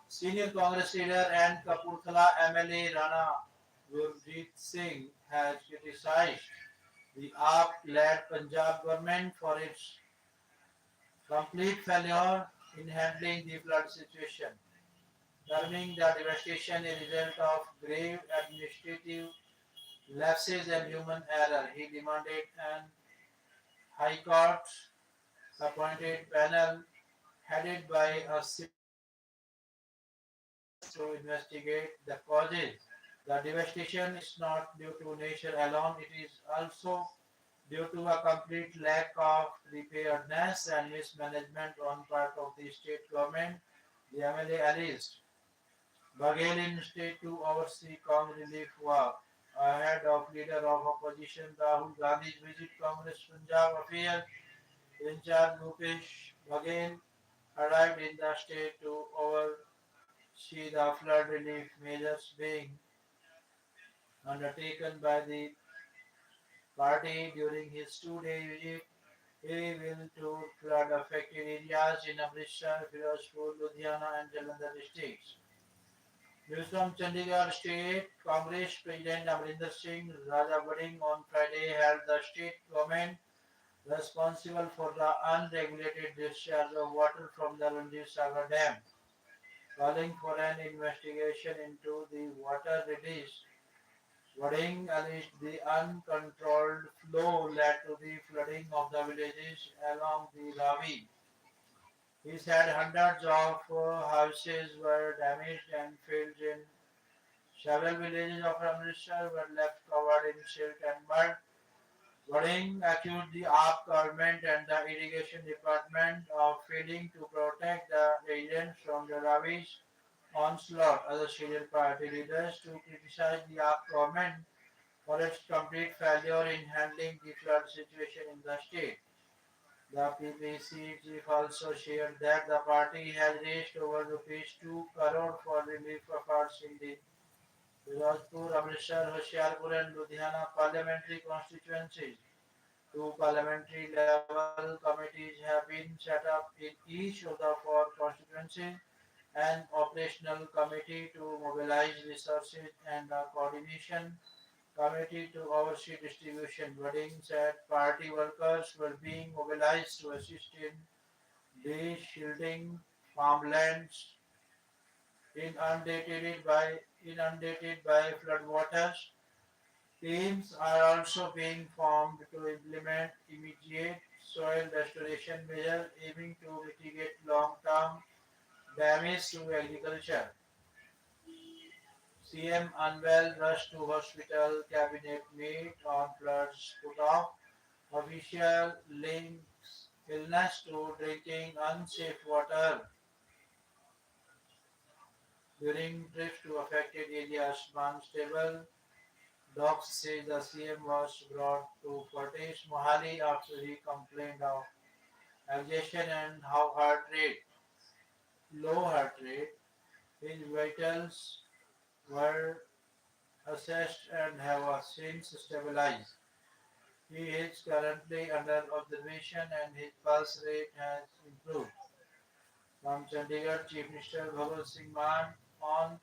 Senior Congress leader and Kapurthala MLA Rana Gurjeet Singh has criticized the AAP-led Punjab government for its complete failure in handling the flood situation, terming the devastation a result of grave administrative lapses and human error. He demanded an High Court appointed panel headed by a civil to investigate the causes. The devastation is not due to nature alone, it is also due to a complete lack of preparedness and mismanagement on part of the state government, the MLA alleged. Baghel instead to oversee Kong relief work ahead of leader of opposition Rahul Gandhi's visit Congress Punjab affairs in charge Bhupesh Baghel arrived in the state to oversee the flood relief measures being undertaken by the party during his two-day visit. He will tour flood-affected areas in Amritsar, Firozpur, Ludhiana and Jalandhar districts. News from Chandigarh State Congress President Amrinder Singh Rajabading on Friday held the state government responsible for the unregulated discharge of water from the Ranjit Sagar Dam, calling for an investigation into the water release. Wading alleged the uncontrolled flow led to the flooding of the villages along the Ravi. He said hundreds of houses were damaged and fields in several villages of Amritsar were left covered in silt and mud. Wading accused the AAP government and the irrigation department of failing to protect the residents from the Ravi's onslaught. Other senior party leaders to criticize the AAP government for its complete failure in handling the flood situation in the state. The PPC chief also shared that the party has raised over rupees 2 crore for relief efforts in the Firozpur, Amritsar, Hoshiarpur and Ludhiana parliamentary constituencies. Two parliamentary level committees have been set up in each of the four constituencies, an operational committee to mobilize resources and a coordination committee to oversee distribution. Wedding said party workers were being mobilized to assist in de-shielding farmlands inundated by floodwaters. Teams are also being formed to implement immediate soil restoration measures aiming to mitigate long-term damage to agriculture. CM unwell rushed to hospital. Cabinet meet on floods put off. Official links illness to drinking unsafe water during trips to affected areas. Barnstable Docs says the CM was brought to Fortis Mohali after he complained of exhaustion and low heart rate. His vitals were assessed and have since stabilized. He is currently under observation and his pulse rate has improved. From Chandigarh, Chief Minister Bhagat Singh Mann on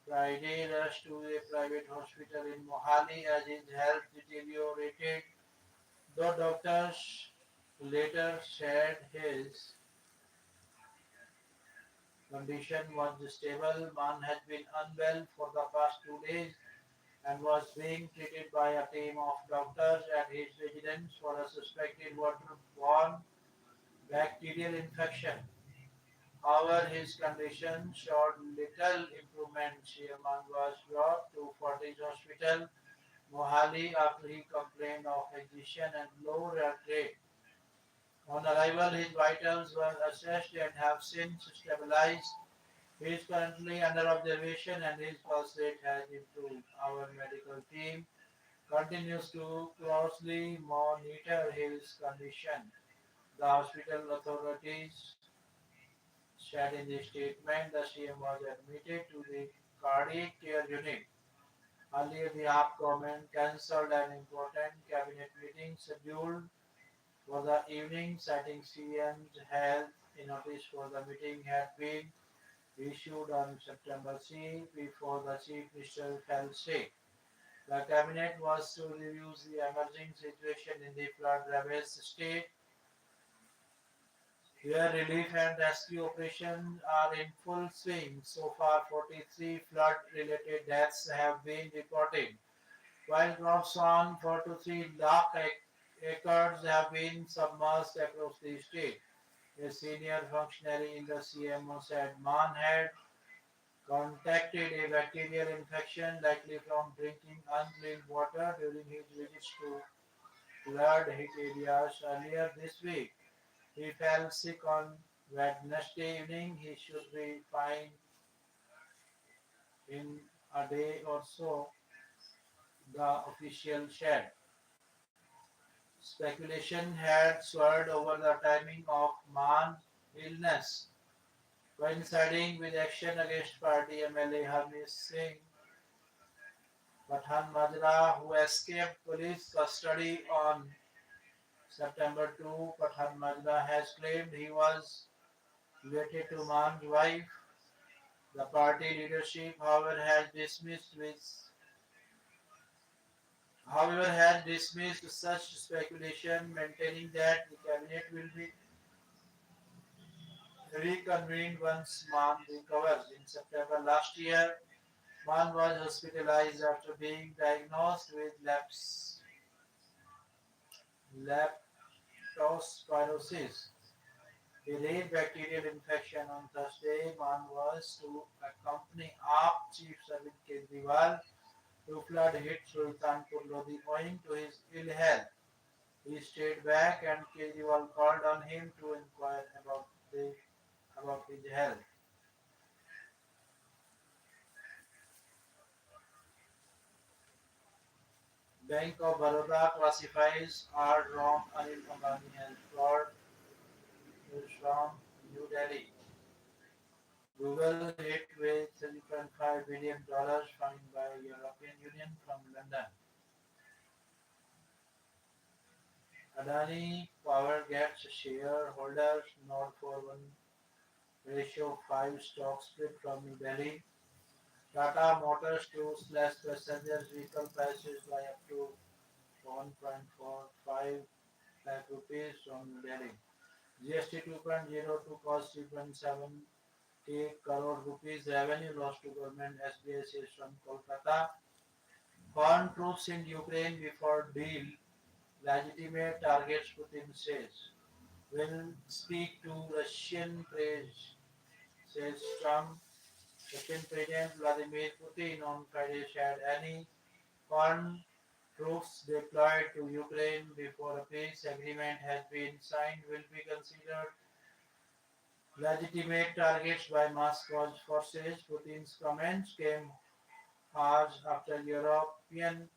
Friday rushed to a private hospital in Mohali as his health deteriorated. Though doctors later said his condition was stable, Mann has been unwell for the past 2 days and was being treated by a team of doctors at his residence for a suspected waterborne bacterial infection. However, his condition showed little improvement. Chairman was brought to Fortis Hospital, Mohali, after he complained of exhaustion and low heart rate. On arrival, his vitals were assessed and have since stabilized. He is currently under observation and his pulse rate has improved. Our medical team continues to closely monitor his condition. The hospital authorities said in the statement the CM was admitted to the cardiac care unit. Earlier, the AAP government cancelled an important cabinet meeting scheduled for the evening, citing CM's health. A notice for the meeting had been issued on September 6 before the Chief Minister fell sick. The cabinet was to review the emerging situation in the flood-ravaged state, where relief and rescue operations are in full swing. So far, 43 flood-related deaths have been reported, while crops on 4 to 3 lakh acres have been submerged across the state. A senior functionary in the CMO said Man had contracted a bacterial infection likely from drinking unclean water during his visits to flood hit areas earlier this week. He fell sick on Wednesday evening. He should be fine in a day or so, the official said. Speculation had swirled over the timing of Man's illness, coinciding with action against party MLA Harmeet Singh Pathan Majra, who escaped police custody on September 2. Pathan Majra has claimed he was related to Man's wife. The party leadership, however, has dismissed such speculation, maintaining that the cabinet will be reconvened once Man recovers. In September last year, Man was hospitalized after being diagnosed with leptospirosis, a rare bacterial infection. On Thursday, Man was to accompany AAP Chief Arvind Kejriwal to flood-hit Sultanpur Lodi owing to his ill health. He stayed back and Kejriwal called on him to inquire about his health. Bank of Baroda classifies R. Rom Anil Ambani as fraud news from New Delhi. Google hit with $3.5 billion fined by European Union from London. Adani Power gets shareholders nod for 1 ratio 5 stock split from New Delhi. Tata Motors to slash passenger vehicle prices by up to 1.45 lakh rupees from New Delhi. GST 2.0 to cost 3.70 crore rupees revenue lost to government, SBI says from Kolkata. Foreign troops in Ukraine before deal. Legitimate targets, Putin says. Will speak to Russian praise, says Trump. Russian President Vladimir Putin on Friday said any foreign troops deployed to Ukraine before a peace agreement has been signed will be considered legitimate targets by Moscow's forces. Putin's comments came hours after European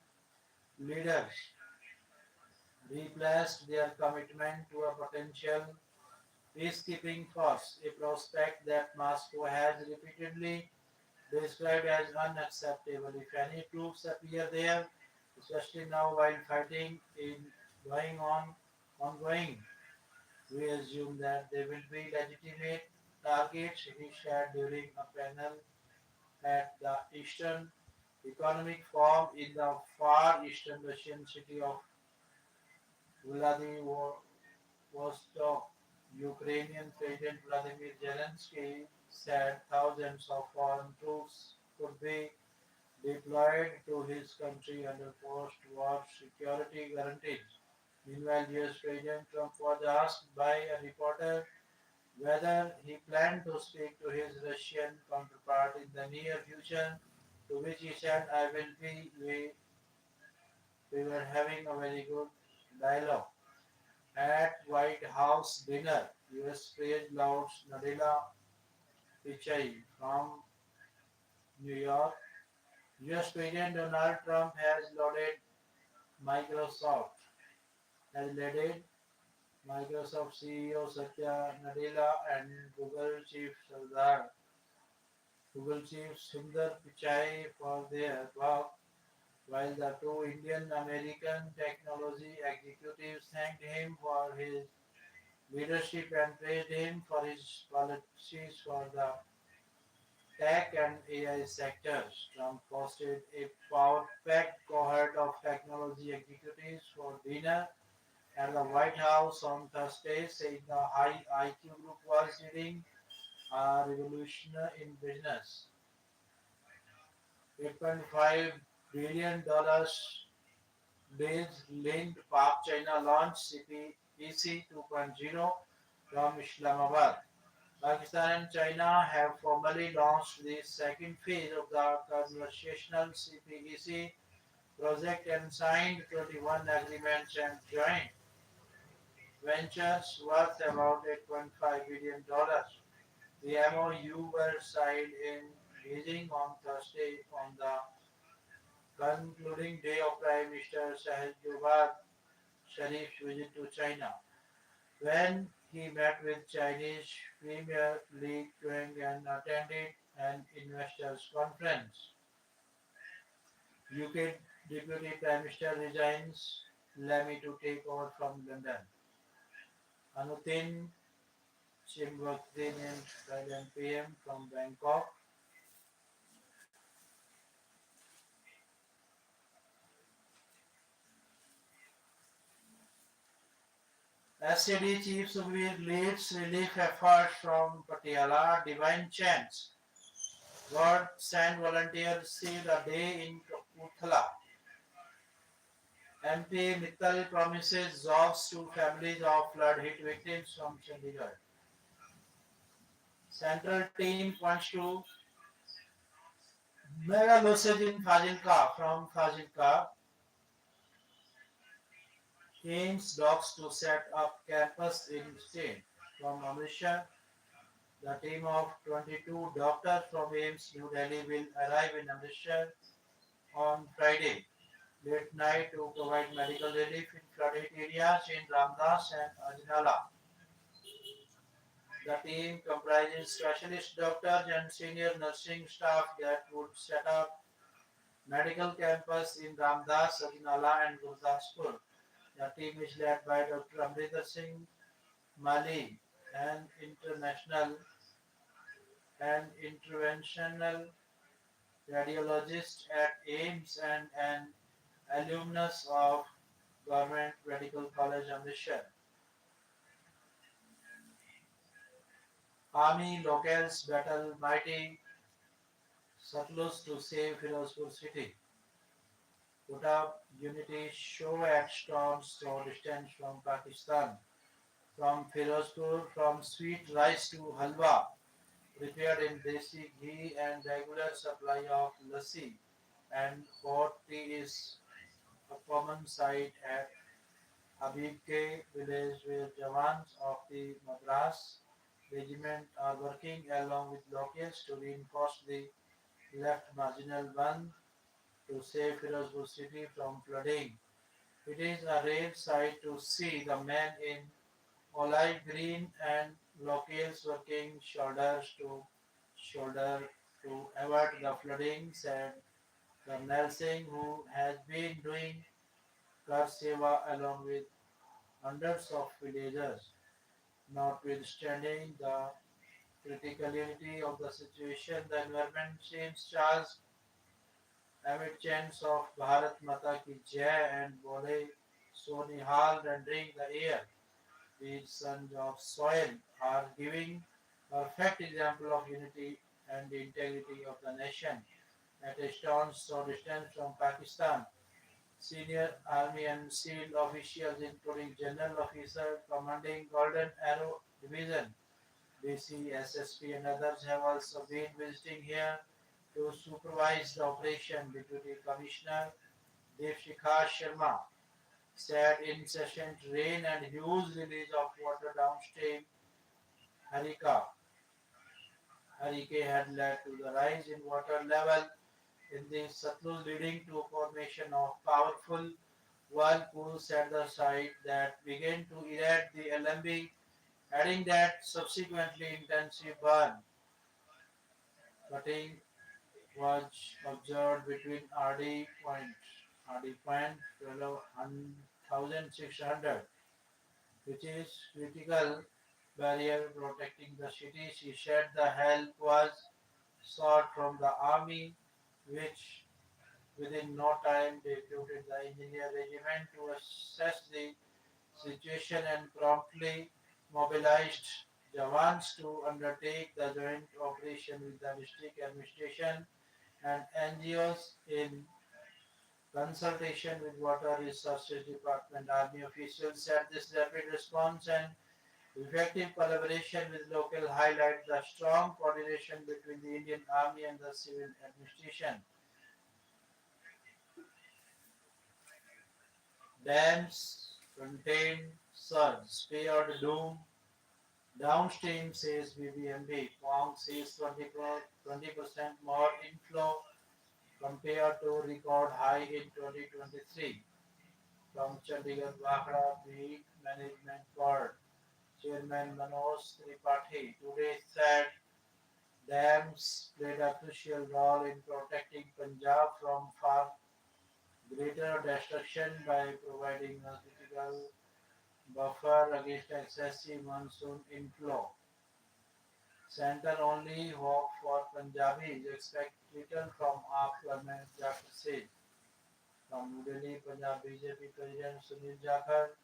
leaders replaced their commitment to a potential peacekeeping force, a prospect that Moscow has repeatedly described as unacceptable. If any troops appear there, especially now while fighting is going on ongoing, we assume that they will be legitimate targets, he shared during a panel at the Eastern Economic Forum in the far eastern Russian city of Vladivostok. Ukrainian President Vladimir Zelensky said thousands of foreign troops could be deployed to his country under post-war security guarantees. Meanwhile, US President Trump was asked by a reporter whether he planned to speak to his Russian counterpart in the near future, to which he said, we were having a very good dialogue. At White House dinner, US praised Lord Nadella Pichai from New York. US President Donald Trump Microsoft has lauded Microsoft CEO Satya Nadella and Google Chief Sundar Pichai for their work, while the two Indian American technology executives thanked him for his leadership and praised him for his policies for the tech and AI sectors. Trump hosted a power-packed cohort of technology executives for dinner at the White House on Thursday, saying the high IQ group was leading a revolution in business. $8.5 billion deals linked Pak China launch CPEC 2.0 from Islamabad. Pakistan and China have formally launched the second phase of the conversational CPEC project and signed 21 agreements and joint ventures worth about $8.5 billion. The MOU were signed in Beijing on Thursday on the concluding day of Prime Minister Shahzad Sharif's visit to China. When he met with Chinese Premier Li Qiang and attended an investors conference. UK Deputy Prime Minister resigns Lamy to take over from London. Anutin Chimwakdin and Thailand PM from Bangkok. SCD Chief Sukhbir leads relief efforts from Patiala. Divine Chance. God sent volunteers saved a day in Kapurthala. MP Mittal promises jobs to families of flood hit victims from Chandigarh. Central team points to mega losses in Fazilka from Fazilka. Aims docs to set up campus in state. From Amritsar, the team of 22 doctors from AIMS New Delhi will arrive in Amritsar on Friday late night to provide medical relief in flooded areas in Ramdas and Ajnala. The team comprises specialist doctors and senior nursing staff that would set up medical campus in Ramdas, Ajnala and Gurdaspur. The team is led by Dr. Amrita Singh Mali, an international and interventional radiologist at AIMS and an alumnus of Government Medical College Amritsar. Army locals battle mighty Satluj to save Firozpur city. Put up unity show at stones throw distance from Pakistan. From Firozpur, from sweet rice to halwa, prepared in desi ghee and regular supply of lassi and hot tea is a common sight at Habibke village where Jawans of the Madras regiment are working along with locals to reinforce the left marginal one to save Firozpur city from flooding. It is a rare sight to see the men in olive green and locals working shoulder to avert the flooding, said Colonel Singh, who has been doing Kar Seva along with hundreds of villagers. Notwithstanding the criticality of the situation, the environment seems charged amid chants of Bharat Mata Ki Jai and Bole So Nihal rendering the air. These sons of soil are giving a perfect example of unity and the integrity of the nation. At a stone's throw distance from Pakistan, senior army and SEAL officials, including general officer commanding Golden Arrow Division, DC, SSP, and others, have also been visiting here to supervise the operation. Deputy Commissioner Devshikha Sharma said incessant rain and huge release of water downstream Harika hurricane had led to the rise in water level in the Satluj, leading to formation of powerful whirlpools at the site that began to erode the alembic, adding that subsequently intensive burn. Cutting was observed between RD point 1600, which is critical barrier protecting the city. She said the help was sought from the army, which within no time deputed the engineer regiment to assess the situation and promptly mobilized Jawans to undertake the joint operation with the district administration and NGOs in consultation with Water Resources Department. Army officials said this rapid response and effective collaboration with local highlight the strong coordination between the Indian Army and the civil administration. Dams contain surge, spared doom. Downstream says BBMB. Pong sees 20% more inflow compared to record high in 2023. From Chandigarh Bhakra Meat Management Board, Chairman Manoj Tripathi today said dams played a crucial role in protecting Punjab from far greater destruction by providing a critical buffer against excessive monsoon inflow. Center only hope for Punjabis expect little from AAP government, Jakhar said. From New Delhi, Punjab BJP President Sunil Jakhar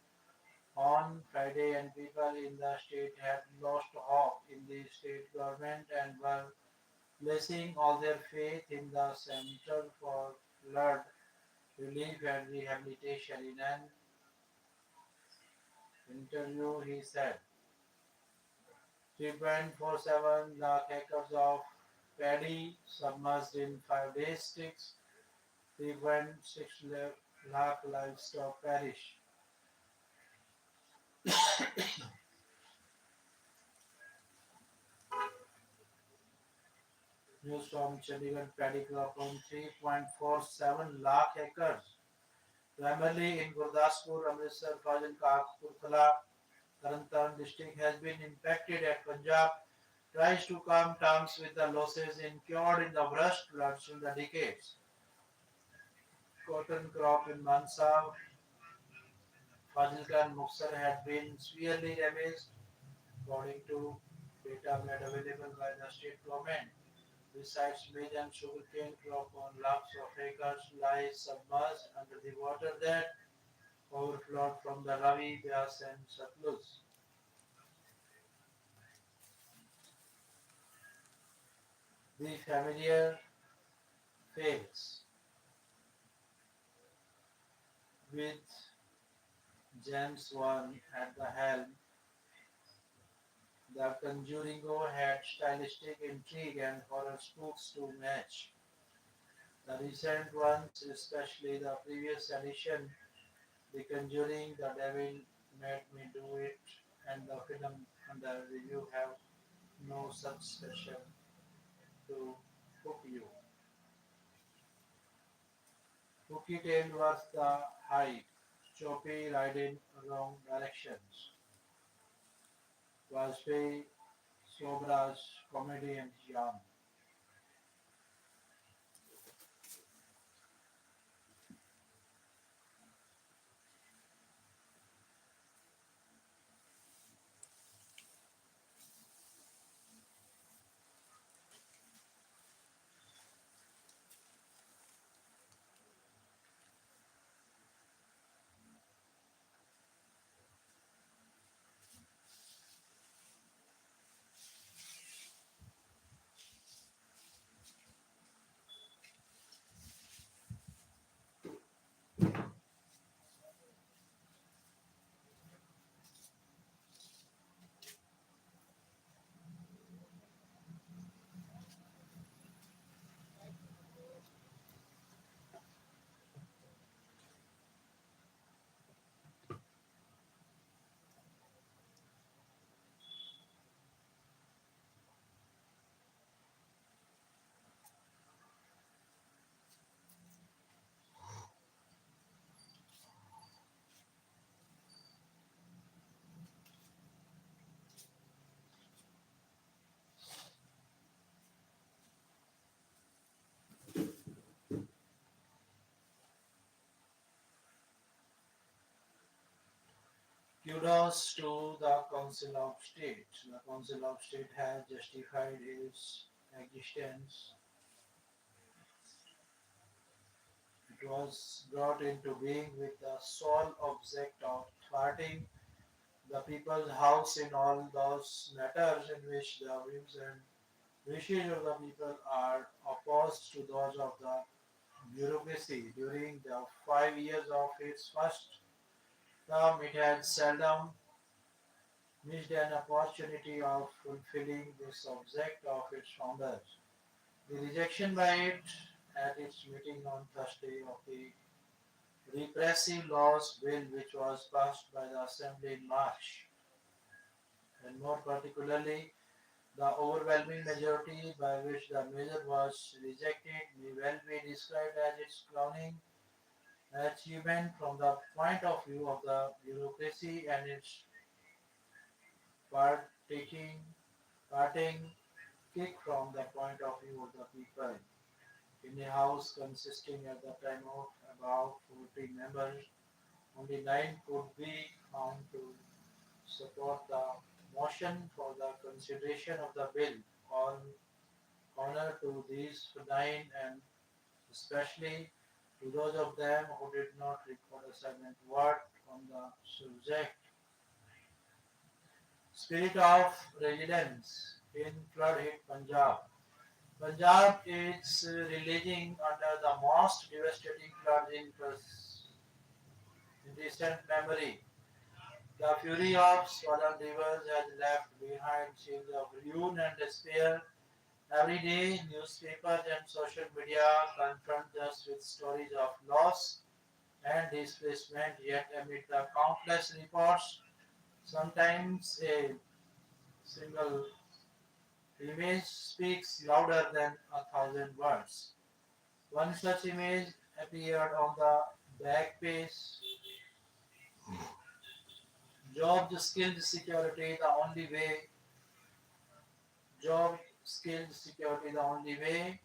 on Friday and people in the state had lost hope in the state government and were placing all their faith in the Center for Flood Relief and Rehabilitation. In an interview, he said 3.47 lakh acres of paddy submerged in 5 days, 3.6 lakh livestock perish. News from Chandigarh paddy crop on 3.47 lakh acres, primarily in Gurdaspur, Amritsar, Fazilka, Kapurthala, Tarantan district has been impacted at Punjab tries to come terms with the losses incurred in the worst floods in the decades. Cotton crop in Mansa, Fazilka and Muxar had been severely damaged according to data made available by the state government. Besides maize and sugarcane crop on lakhs of acres lies submerged under the water that overflowed from the Ravi, Byas and Satluj. The familiar face with James Wan at the helm, the Conjuringo had stylistic intrigue and horror spooks to match. The recent ones, especially the previous edition, The Conjuring, The Devil Made Me Do It, and the film under review have no such special to hook you. Hooky Tale was the hype, choppy riding wrong directions. Vajpayee, Sobra's comedy and charm. Kudos to the Council of State. The Council of State has justified its existence. It was brought into being with the sole object of thwarting the people's house in all those matters in which the views and wishes of the people are opposed to those of the bureaucracy. During the 5 years of its first term, it had seldom missed an opportunity of fulfilling this object of its founders. The rejection by it at its meeting on Thursday of the repressive laws bill which was passed by the Assembly in March, and more particularly the overwhelming majority by which the measure was rejected, may well be described as its crowning achievement from the point of view of the bureaucracy and its partaking, parting kick from the point of view of the people. In a house consisting at the time of about 40 members, only 9 could be found to support the motion for the consideration of the bill. All honor to these 9 and especially to those of them who did not record a silent word on the subject. Spirit of resilience in flood hit Punjab. Punjab is reeling under the most devastating floods in recent memory. The fury of swollen rivers has left behind scenes of ruin and despair. Every day, newspapers and social media confront us with stories of loss and displacement, yet amid the countless reports, sometimes a single image speaks louder than a thousand words. One such image appeared on the back page. Job skilled security, the only way. Job skilled security, the only way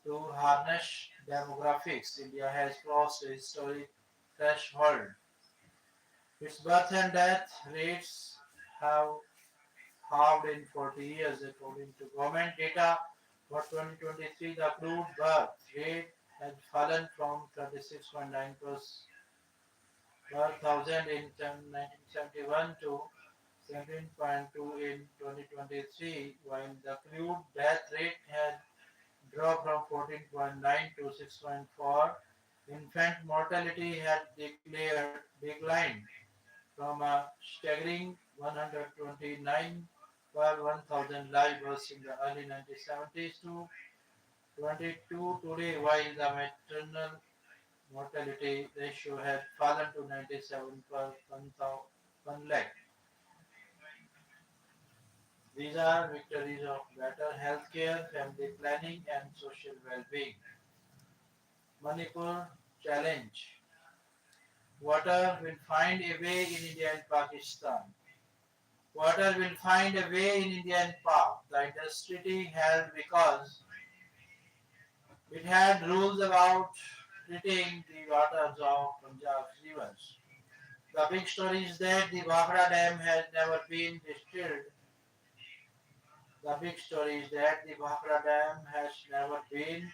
to harness demographics. India has crossed a historic threshold. Its birth and death rates have halved in 40 years, according to government data. For 2023, the crude birth rate has fallen from 36.9 per thousand in 1971 to 17.2 in 2023, while the crude death rate has dropped from 14.9 to 6.4. Infant mortality has declined from a staggering 129 per 1,000 lives in the early 1970s to 22 today, while the maternal mortality ratio has fallen to 97 per 1 lakh. These are victories of better healthcare, family planning, and social well-being. Manipur challenge. Water will find a way in India and Pakistan. Water will find a way in India and Pak. The industry held because it had rules about treating the waters of Punjab's rivers. The big story is that the Bhakra Dam has never been distilled. The big story is that the Bhakra Dam has never been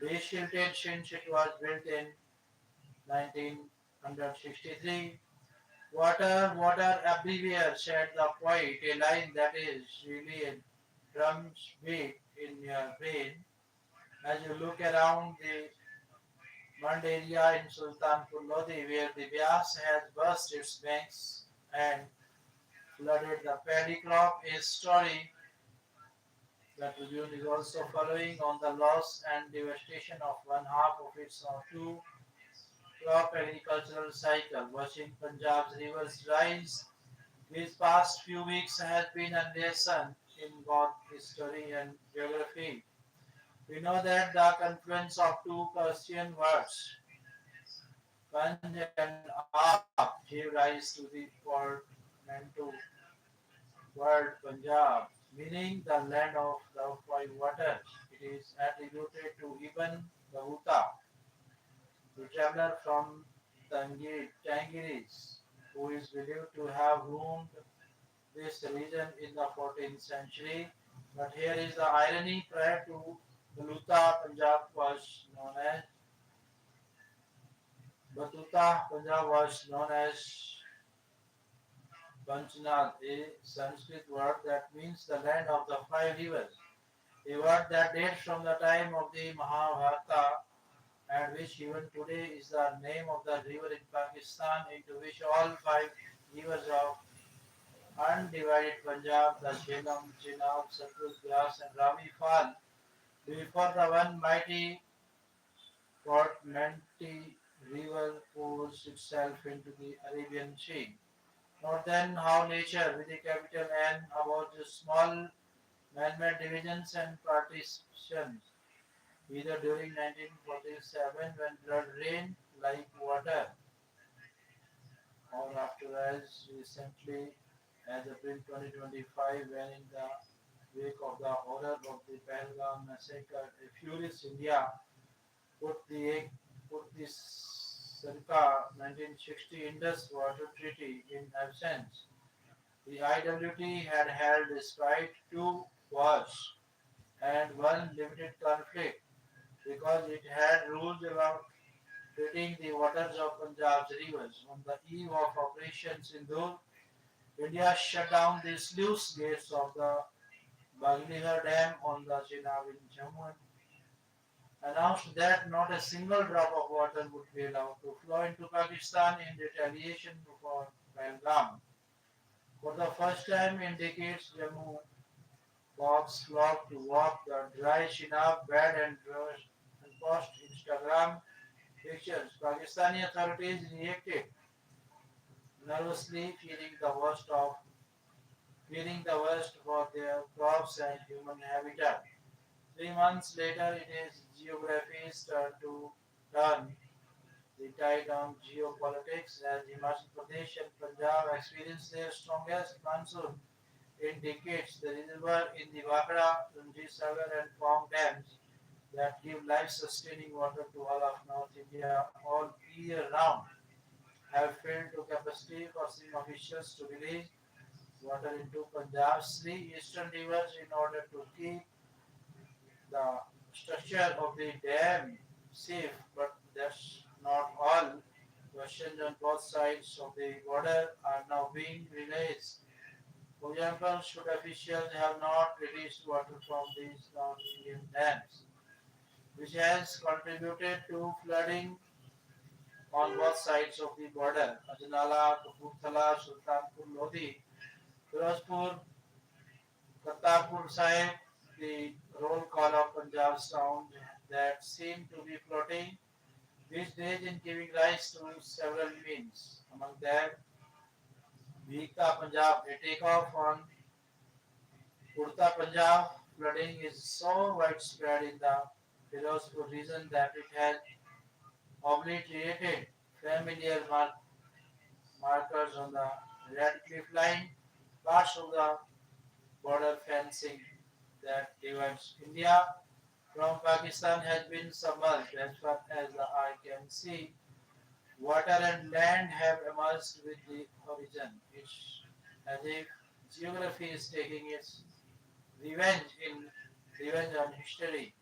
desilted since it was built in 1963. Water, water everywhere, said the poet, a line that is really a drum's beat in your brain as you look around the Mand area in Sultanpur Lodi, where the Vyas has burst its banks and flooded the paddy crop. A story that Tribune is also following on the loss and devastation of one half of its two crop agricultural cycle. Watching Punjab's rivers rise these past few weeks has been a lesson in both history and geography. We know that the confluence of two Persian words, Panj and Ab, gave rise to the portmanteau word Punjab, meaning the land of the five waters. It is attributed to Ibn Battuta, the traveler from Tangiers, who is believed to have ruled this region in the 14th century. But here is the irony: prior to Baluta, Punjab was known as Panchnath, a Sanskrit word that means the land of the five rivers. A word that dates from the time of the Mahabharata and which even today is the name of the river in Pakistan into which all five rivers of undivided Punjab, the Jhelum, Chenab, Satluj, Bias and Ravi fall before the one mighty portmanteau river pours itself into the Arabian Sea. Note then how nature, with a capital N, about the small man-made divisions and partitions, either during 1947 when blood rained like water, or after as recently as April 2025 when in the wake of the horror of the Pahalgam massacre, a furious India put the put the circa 1960 Indus Water Treaty in absence. The IWT had held despite two wars and one limited conflict because it had rules about treating the waters of Punjab's rivers. On the eve of Operation Sindoor, India shut down the sluice gates of the Baglihar Dam on the Chenab in Jammu and announced that not a single drop of water would be allowed to flow into Pakistan in retaliation for Pahalgam. For the first time in decades, Jammu Fox flocked to walk the dry Chenab bed and post Instagram pictures. Pakistani authorities reacted nervously, fearing the worst for their crops and human habitat. 3 months later, it is geography's turn to turn the tide on geopolitics as Himachal Pradesh and Punjab experience their strongest monsoon in decades. The reservoir in the Wakra, Ranjit Sagar and Pong dams that give life-sustaining water to all of North India all year round have filled to capacity, forcing officials to release water into Punjab's three eastern rivers in order to keep the structure of the dam safe. But that's not all. Questions on both sides of the border are now being raised. For example, should officials have not released water from these North Indian dams, which has contributed to flooding on both sides of the border? Ajnala, Kapurthala, Sultanpur Lodi, Firozpur, Kartarpur Sahib, the roll call of Punjab's towns that seem to be floating these days in giving rise to several means. Among them, Bhika Punjab, a takeoff on Urta Punjab. Flooding is so widespread in the Firozpur region that it has obliterated familiar markers on the Red Cliff Line, parts of the border fencing that divides India from Pakistan has been submerged as far as the eye can see. Water and land have emerged with the horizon. It's as if geography is taking its revenge in revenge on history.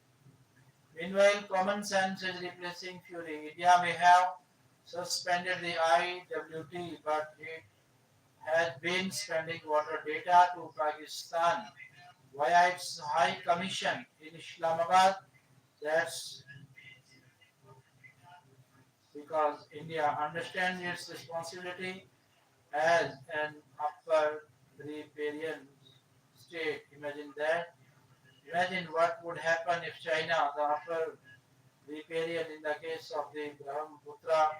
Meanwhile, common sense is replacing fury. India may have suspended the IWT, but it has been sending water data to Pakistan via its High Commission in Islamabad. That's because India understands its responsibility as an upper riparian state. Imagine that. Imagine what would happen if China, the upper riparian in the case of the Brahmaputra,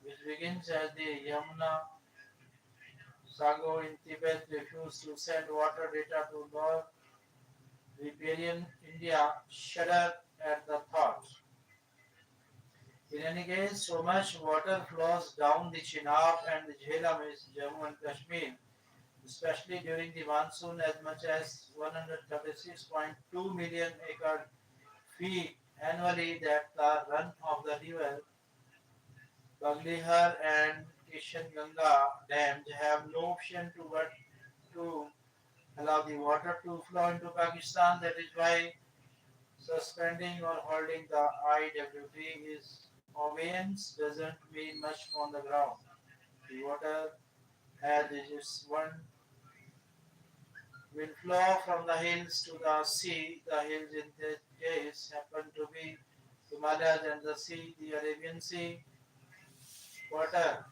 which begins as the Yamuna Sago in Tibet, refused to send water data to lower riparian India, shudder at the thought. In any case, so much water flows down the Chenab and the Jhelum in Jammu and Kashmir, especially during the monsoon, as much as 136.2 million acre feet annually that the run of the river Baglihar and Kishan Ganga dams have no option to allow the water to flow into Pakistan. That is why suspending or holding the IWT is obedience doesn't mean much on the ground. The water as it is one will flow from the hills to the sea. The hills in this case happen to be Himalayas and the sea, the Arabian Sea. Water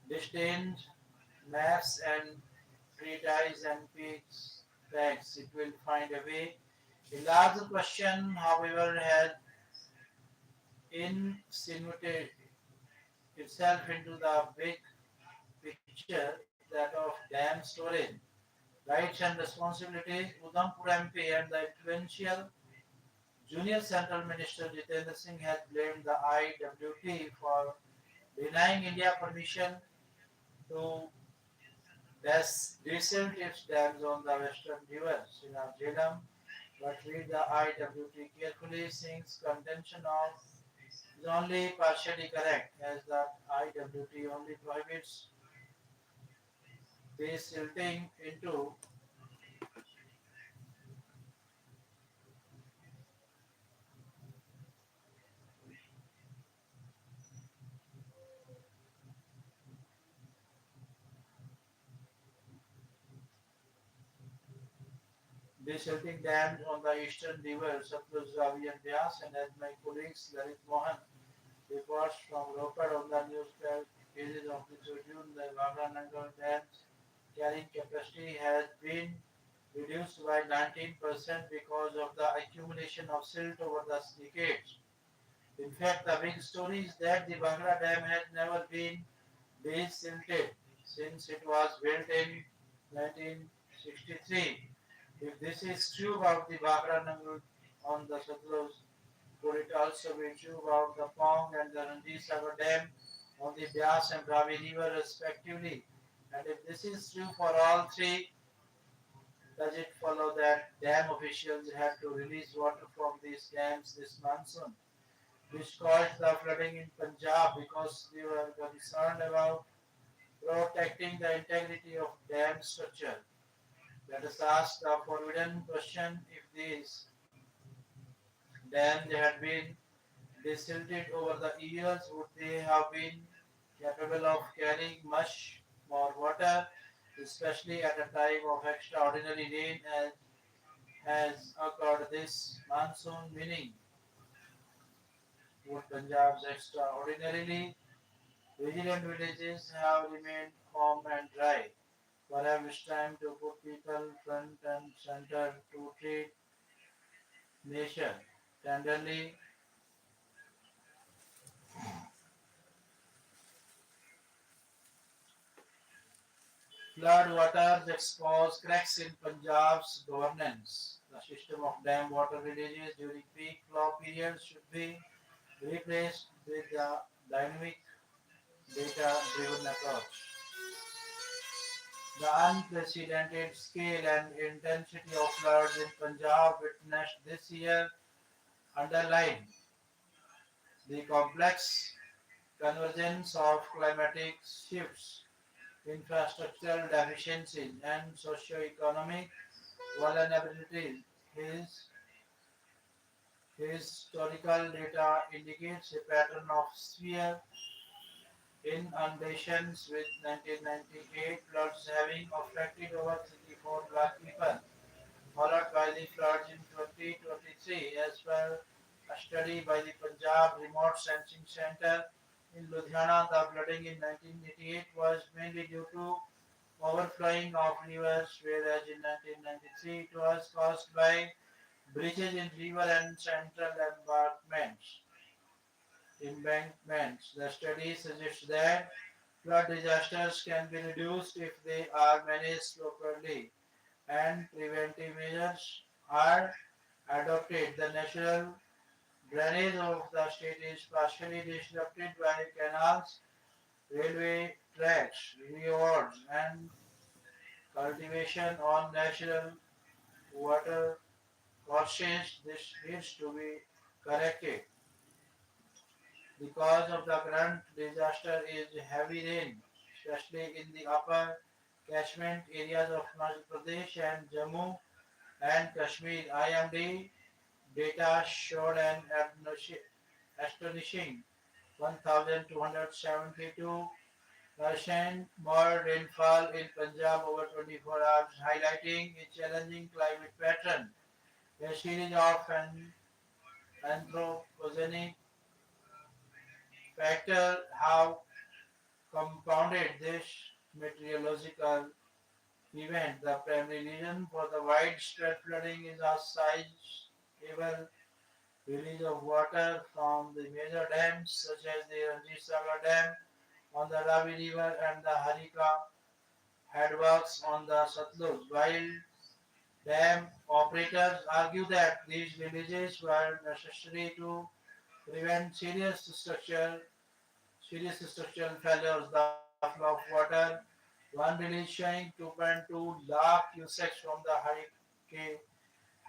disdained maps and treatises and peaks facts. It will find a way. A larger question, however, has insinuated itself into the big picture, that of dam storage. Rights and responsibilities. Udhampur MP and the influential junior central minister Jitendra Singh has blamed the IWT for denying India permission to descent its dams on the western rivers in Jhelum. But read the IWT carefully. Singh's contention of is only partially correct, as the IWT only prohibits desilting into desilting dams on the eastern rivers Satluj, Ravi, and Beas. And as my colleagues Lalit Mohan reports from Ropar on the news pages of the Tribune, the Bhagra Nangal dam's carrying capacity has been reduced by 19% because of the accumulation of silt over the decades. In fact, the big story is that the Bhangra Dam has never been desilted since it was built in 1963. If this is true about the Bhangra Nangal on the Satluj, could it also be true about the Pong and the Ranjit Sagar Dam on the Byas and Ravi River respectively? And if this is true for all three, does it follow that dam officials had to release water from these dams this monsoon, which caused the flooding in Punjab because they were concerned about protecting the integrity of dam structure? Let us ask the forbidden question: if these dams had been desilted over the years, would they have been capable of carrying much more water, especially at a time of extraordinary rain as has occurred this monsoon? Meaning, would Punjab's extraordinarily vigilant villages have remained calm and dry? Perhaps it's time to put people front and center to treat nation tenderly. Flood waters expose cracks in Punjab's governance. The system of dam water releases during peak flow periods should be replaced with a dynamic data-driven approach. The unprecedented scale and intensity of floods in Punjab witnessed this year underline the complex convergence of climatic shifts, infrastructural deficiencies, and socio-economic vulnerabilities. His historical data indicates a pattern of severe inundations, with 1998 floods having affected over 34 lakh people, followed by the floods in 2023. As per a study by the Punjab Remote Sensing Center in Ludhiana, the flooding in 1988 was mainly due to overflowing of rivers, whereas in 1993 it was caused by breaches in river and central embankments. The study suggests that flood disasters can be reduced if they are managed properly and preventive measures are adopted. The natural drainage of the state is partially disrupted by canals, railway tracks, rivers, and cultivation on natural water courses. This needs to be corrected. The cause of the current disaster is heavy rain, especially in the upper catchment areas of Himachal Pradesh and Jammu and Kashmir. IMD data showed an astonishing 1,272% more rainfall in Punjab over 24 hours, highlighting a challenging climate pattern. A series of anthropogenic factors have compounded this meteorological event. The primary reason for the widespread flooding is a sizable release of water from the major dams such as the Ranjit Sagar Dam on the Ravi River and the Harika headworks on the Satluj. While dam operators argue that these releases were necessary to prevent serious structural failures, the flow of water, one release showing 2.2 lakh cusecs from the Harike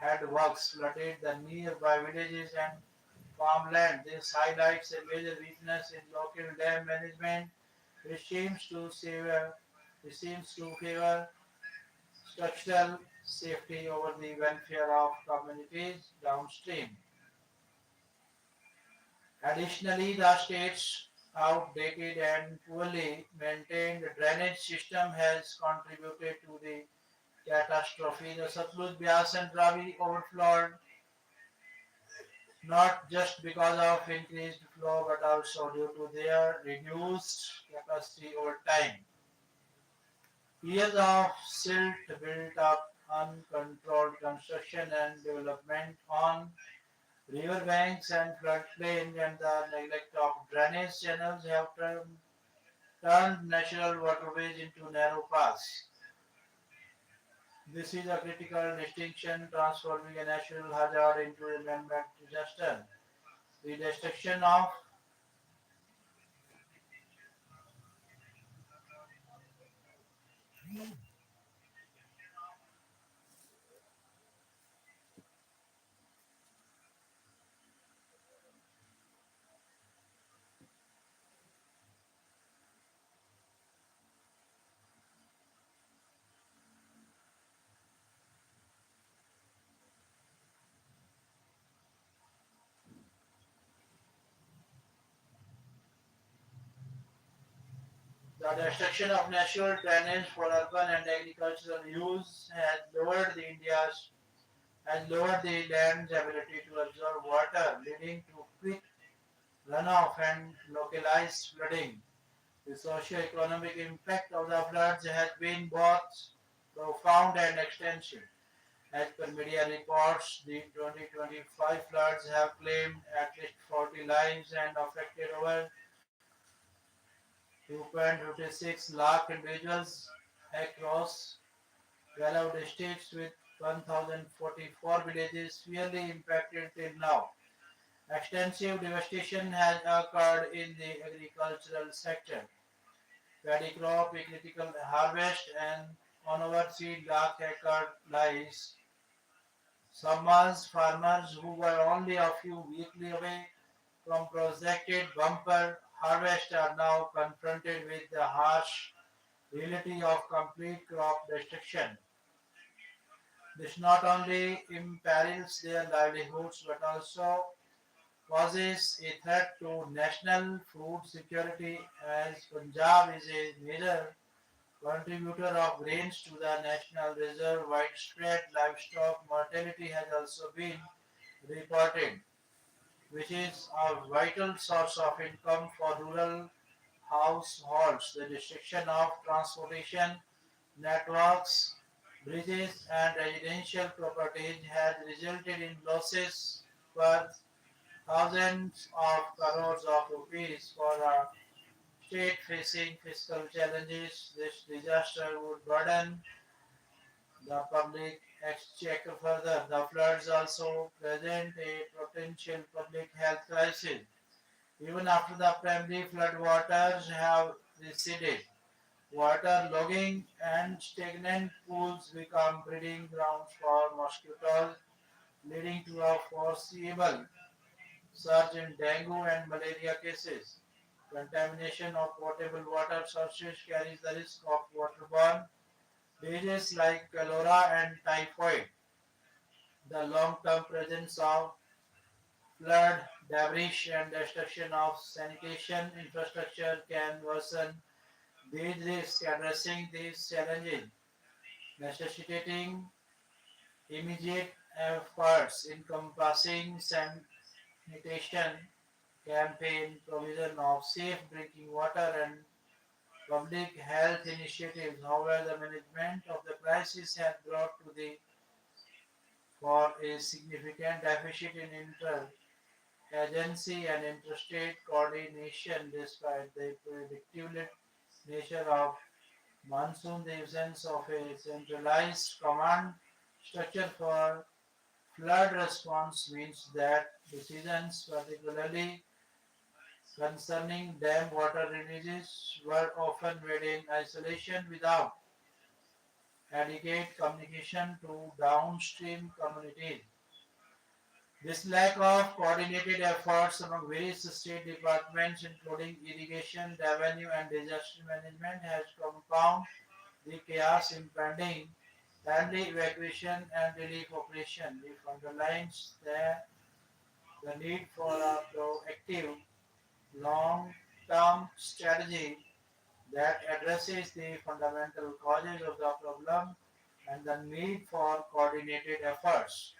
headworks flooded the nearby villages and farmland. This highlights a major weakness in local dam management, which seems to favor structural safety over the welfare of communities downstream. Additionally, the state's outdated and poorly maintained drainage system has contributed to the catastrophe. The Satluj, Beas and Ravi overflowed not just because of increased flow but also due to their reduced capacity over time. Years of silt built up, uncontrolled construction and development on riverbanks and floodplains, and the neglect of drainage channels have turned natural waterways into narrow paths. This is a critical distinction, transforming a natural hazard into a man-made disaster. The destruction of natural drainage for urban and agricultural use has lowered the land's ability to absorb water, leading to quick runoff and localized flooding. The socio-economic impact of the floods has been both profound and extensive. As per media reports, the 2025 floods have claimed at least 40 lives and affected over 2.56 lakh individuals across 12 districts with 1,044 villages severely impacted till now. Extensive devastation has occurred in the agricultural sector. Paddy crop, a critical harvest, and on over 3 lakh acre lies submerged. Farmers who were only a few weeks away from projected bumper harvest are now confronted with the harsh reality of complete crop destruction. This not only imperils their livelihoods but also poses a threat to national food security as Punjab is a major contributor of grains to the national reserve. Widespread livestock mortality has also been reported, which is a vital source of income for rural households. The restriction of transportation networks, bridges, and residential properties has resulted in losses worth thousands of crores of rupees for a state facing fiscal challenges. This disaster would burden the public exchequer further. The floods also present a potential public health crisis. Even after the primary floodwaters have receded, water logging and stagnant pools become breeding grounds for mosquitoes, leading to a foreseeable surge in dengue and malaria cases. Contamination of potable water sources carries the risk of waterborne diseases like cholera and typhoid. The long-term presence of flood, debris, and destruction of sanitation infrastructure can worsen these risks. Addressing these challenges necessitating immediate efforts encompassing sanitation campaign, provision of safe drinking water, and public health initiatives. However, the management of the crisis has brought to the for a significant deficit in inter-agency and interstate coordination despite the predictable nature of monsoon. The absence of a centralized command structure for flood response means that decisions, particularly concerning dam water releases, were often made in isolation without adequate communication to downstream communities. This lack of coordinated efforts among various state departments, including irrigation, revenue, and disaster management, has compounded the chaos impending timely evacuation and relief operation. It underlines the need for a proactive, long-term strategy that addresses the fundamental causes of the problem and the need for coordinated efforts.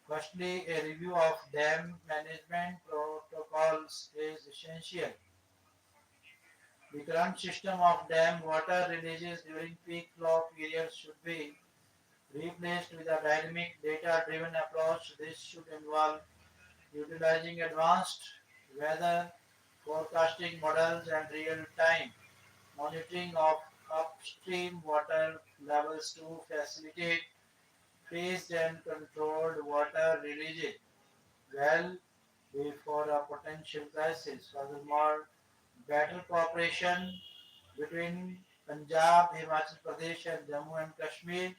Firstly, a review of dam management protocols is essential. The current system of dam water releases during peak flow periods should be replaced with a dynamic data-driven approach. This should involve utilizing advanced weather forecasting models and real-time monitoring of upstream water levels to facilitate phased and controlled water releases well before a potential crisis. Furthermore, better cooperation between Punjab, Himachal Pradesh, and Jammu and Kashmir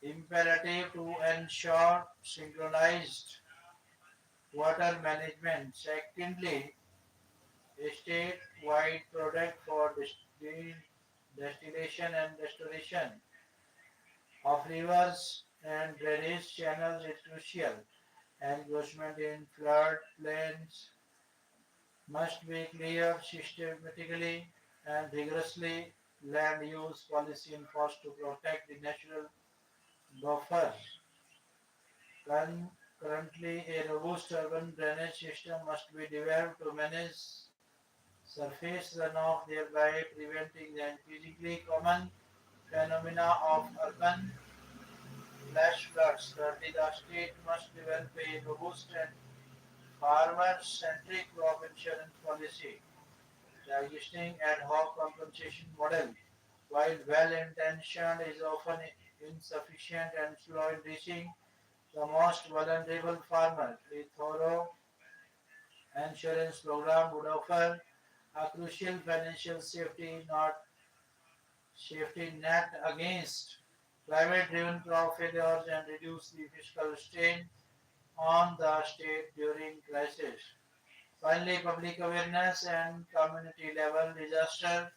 imperative to ensure synchronized water management. Secondly, a statewide project for distillation and restoration of rivers and drainage channels is crucial. Engagement in flood plains must be clear systematically and rigorously. Land use policy enforced to protect the natural buffers. Currently, a robust urban drainage system must be developed to manage surface runoff, thereby preventing the increasingly common phenomena of urban flash floods. Thirdly, the state must develop a robust and farmer-centric crop insurance policy. The existing ad hoc compensation model, while well-intentioned, is often insufficient and slow in reaching the most vulnerable farmers. A thorough insurance program would offer a crucial financial safety net against climate-driven crop failures and reduce the fiscal strain on the state during crisis. Finally, public awareness and community level disaster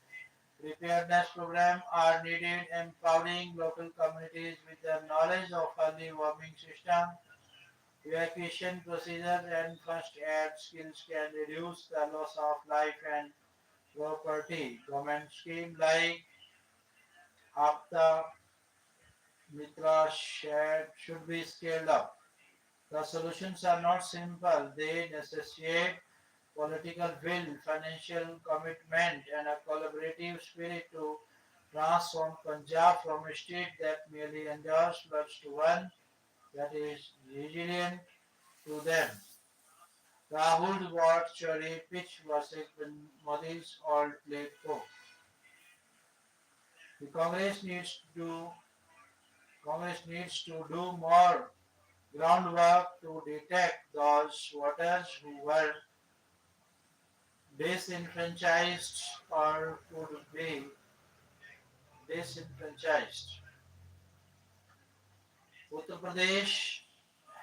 preparedness programs are needed, empowering local communities with the knowledge of early warning systems, evacuation procedures, and first aid skills can reduce the loss of life and property. Government schemes like Apta Mitra should be scaled up. The solutions are not simple, they necessitate political will, financial commitment, and a collaborative spirit to transform Punjab from a state that merely endures floods to one that is resilient to them. Rahul's what cherry pitch versus Modi's old plate cook. The Congress needs to do more groundwork to detect those voters who were disenfranchised or could be disenfranchised. Uttar Pradesh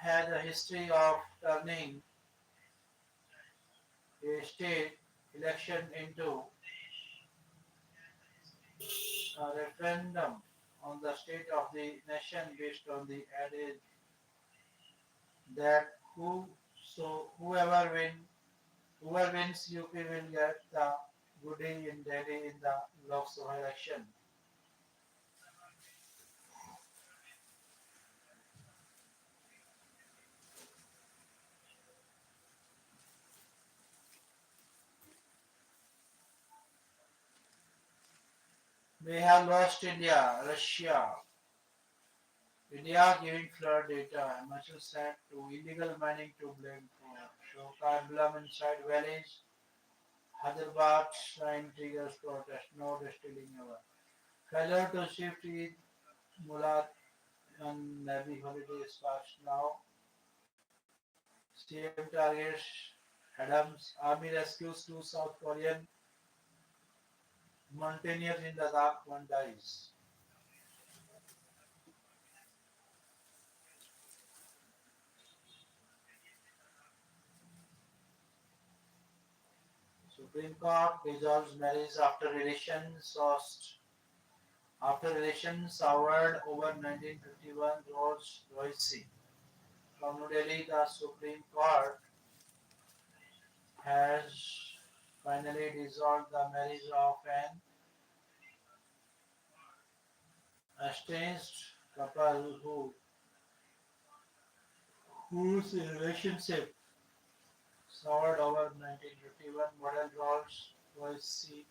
has a history of turning a state election into a referendum on the state of the nation based on the adage that whoever wins UP will get the goodie in Delhi in the Lok Sabha election. They have lost India giving flood data, Himachal said to illegal mining to blame for. So Karbala inside valleys, Hyderabad shrine triggers protest, no distilling ever. Failure to shift Eid Mulad on Navy holiday sparks now. CM targets Adams, Army rescues two South Korean mountaineers in the dark, one dies. Supreme Court dissolves marriage after elections soured over 1951 Rolls Royce. From New Delhi, the Supreme Court has finally dissolved the marriage of an estranged couple whose relationship soured over 1951 model Rolls Royce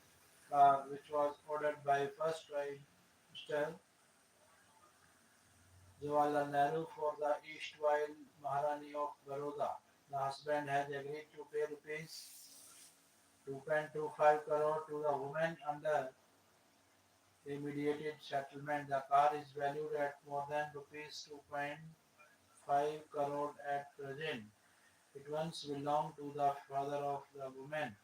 car, which was ordered by first Prime Minister Jawaharlal Nehru for the erstwhile Maharani of Baroda. The husband has agreed to pay rupees 2.25 crore to the woman under a mediated settlement. The car is valued at more than rupees 2.5 crore at present. It once belonged to the father of the woman.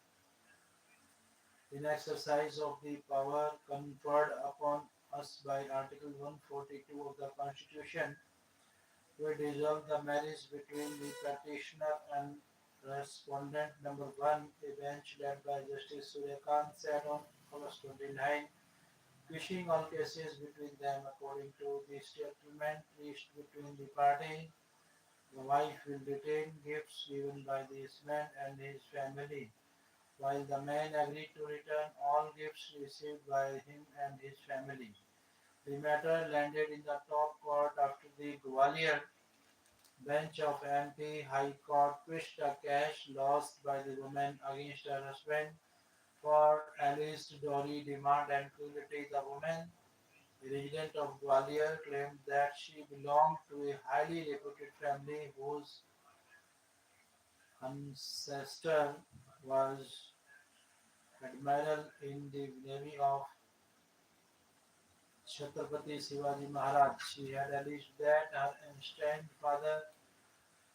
In exercise of the power conferred upon us by Article 142 of the Constitution, we dissolve the marriage between the petitioner and respondent number one. A bench led by Justice Suryakant sat on August 29, quashing all cases between them according to the settlement reached between the parties. The wife will retain gifts given by this man and his family, while the man agreed to return all gifts received by him and his family. The matter landed in the top court after the Gwalior bench of MP High Court quashed a cash lost by the woman against her husband for alleged dowry demand and cruelty. The woman, a resident of Gwalior, claimed that she belonged to a highly reputed family whose ancestor was admiral in the navy of Chhatrapati Shivaji Maharaj. She had alleged that her estranged father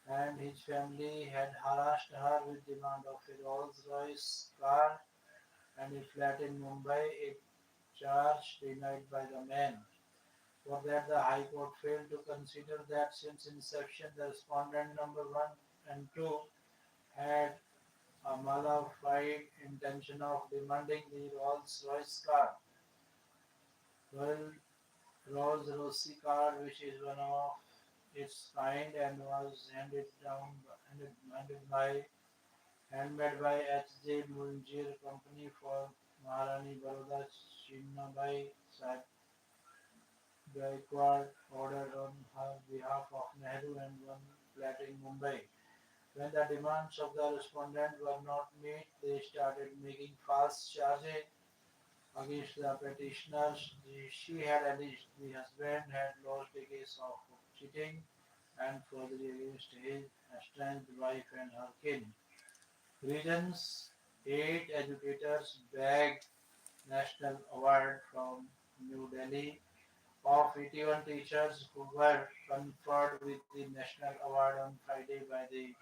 and his family had harassed her with demand of a Rolls-Royce car and a flat in Mumbai, a charge denied by the man. For that, the High Court failed to consider that since inception, the respondent number one and two had a mala fide intention of demanding the Rolls-Royce car. Royal Rolls-Royce car, which is one of its kind and was handmade by H.J. Munjir Company for Maharani Baroda Chinnabai Sahib Gaikwad ordered on her behalf of Nehru and one flat in Mumbai. When the demands of the respondent were not met, they started making false charges against the petitioners. She had alleged the husband had lost a case of cheating and forgery against his estranged wife and her kin. Reasons: 8 educators bagged National Award from New Delhi. Of 81 teachers who were conferred with the National Award on Friday by the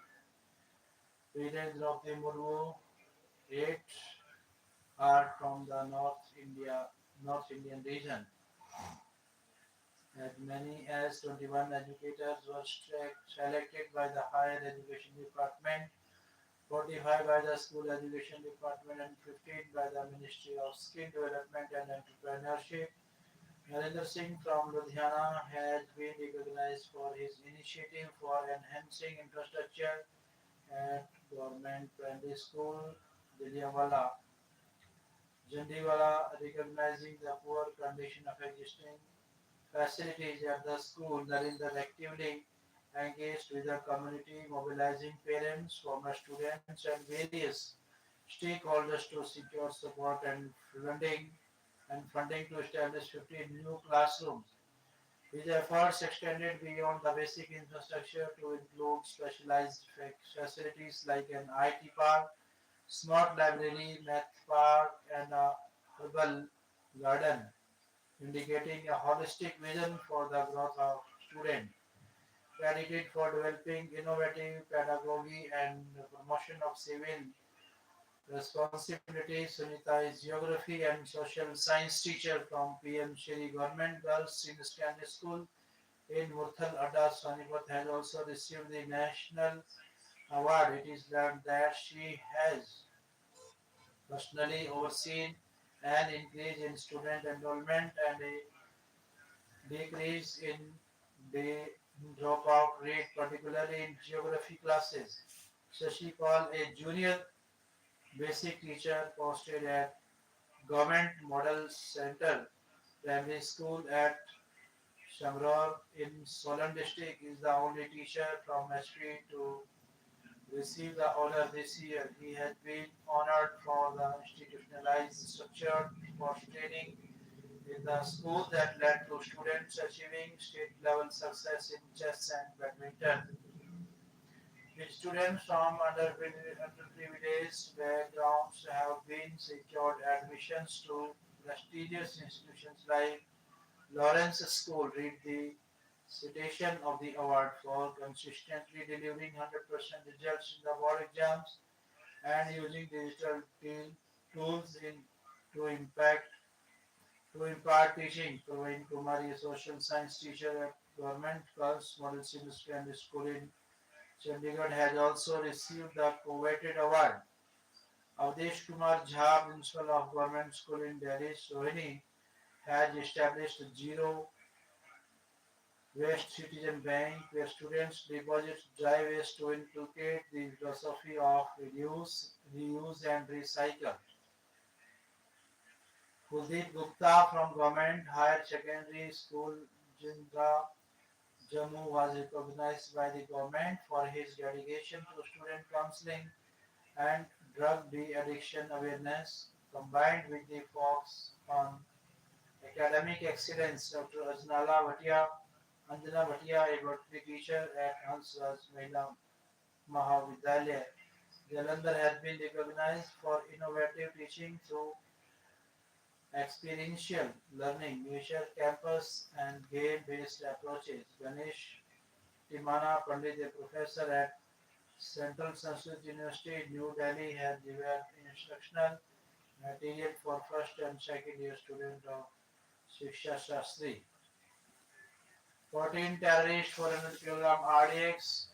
President Draupadi Murmu, 8 are from the North Indian region. As many as 21 educators were selected by the Higher Education Department, 45 by the School Education Department, and 15 by the Ministry of Skill Development and Entrepreneurship. Narendra Singh from Ludhiana has been recognized for his initiative for enhancing infrastructure at Government Primary School, Dilliawala, Jandiwala, recognizing the poor condition of existing facilities at the school. Narendra actively engaged with the community, mobilizing parents, former students, and various stakeholders to secure support and funding to establish 15 new classrooms. His efforts extended beyond the basic infrastructure to include specialized facilities like an IT park, smart library, math park, and a herbal garden, indicating a holistic vision for the growth of students. Credited for developing innovative pedagogy and promotion of civil responsibility. Sunita is geography and social science teacher from PM Shri Government Girls Senior Secondary School in Murthal Adda, Sonipat, has also received the national award. It is learned that she has personally overseen an increase in student enrollment and a decrease in the dropout rate, particularly in geography classes. Shashi Paul, a junior basic teacher posted at Government Model Center Primary School at Shamror in Solan district, is the only teacher from HP to receive the honor this year. He has been honored for the institutionalized structure for training in the school that led to students achieving state level success in chess and badminton. With students from underprivileged backgrounds have been secured admissions to prestigious institutions like Lawrence School. Read the citation of the award for consistently delivering 100% results in the board exams and using digital tools to impact to impart teaching. Praveen Kumari, a social science teacher at Government Girls Model Senior Secondary School in Chandigarh, has also received the coveted award. Avdesh Kumar Jha, principal of Government School in Delhi, Sohini, has established Zero Waste Citizen Bank, where students deposit dry waste to inculcate the philosophy of reuse, and recycle. Kuldeep Gupta from Government Higher Secondary School, Jindra, Jammu, was recognized by the government for his dedication to student counseling and drug de-addiction awareness, combined with the focus on academic excellence. Dr. Anjana Bhatia, a botany teacher at Hansraj Mahila Mahavidyalaya, Jalandhar, has been recognized for innovative teaching through experiential learning, nature campus, and game-based approaches. Ganesh Timana Pandit, a professor at Central Sanskrit University, New Delhi, has developed instructional material for first and second year students of Shiksha Shastri. 14 terrorists, 400 kilogram RDX.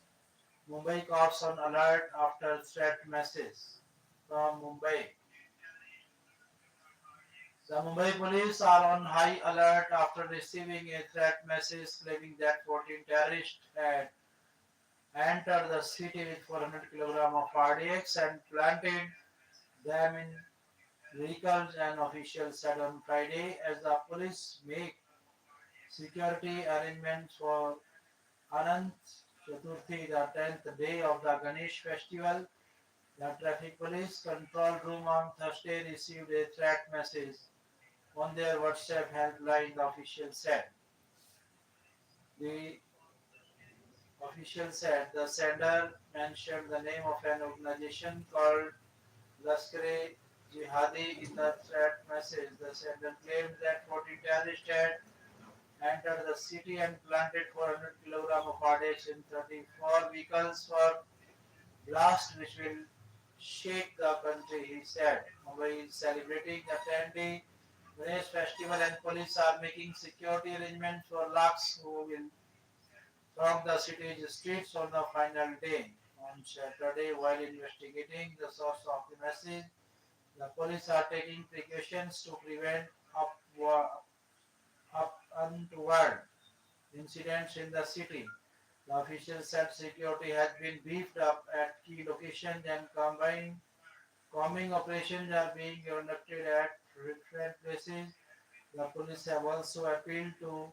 Mumbai cops on alert after threat message from Mumbai. The Mumbai police are on high alert after receiving a threat message claiming that 14 terrorists had entered the city with 400 kilograms of RDX and planted them in vehicles, and officials said on Friday as the police make security arrangements for Anant Chaturthi, the 10th day of the Ganesh festival. The traffic police control room on Thursday received a threat message on their WhatsApp helpline, the official said. The official said the sender mentioned the name of an organization called Lashkar-e Jihadi in the threat message. The sender claimed that 40 terrorists had entered the city and planted 400 kilograms of RDX in 34 vehicles for blast which will shake the country, he said. Mumbai is celebrating the 10-day Today's festival and police are making security arrangements for lakhs who will throng the city's streets on the final day. On Saturday, while investigating the source of the message, the police are taking precautions to prevent untoward incidents in the city. The official said security has been beefed up at key locations and combined combing operations are being conducted at different places. The police have also appealed to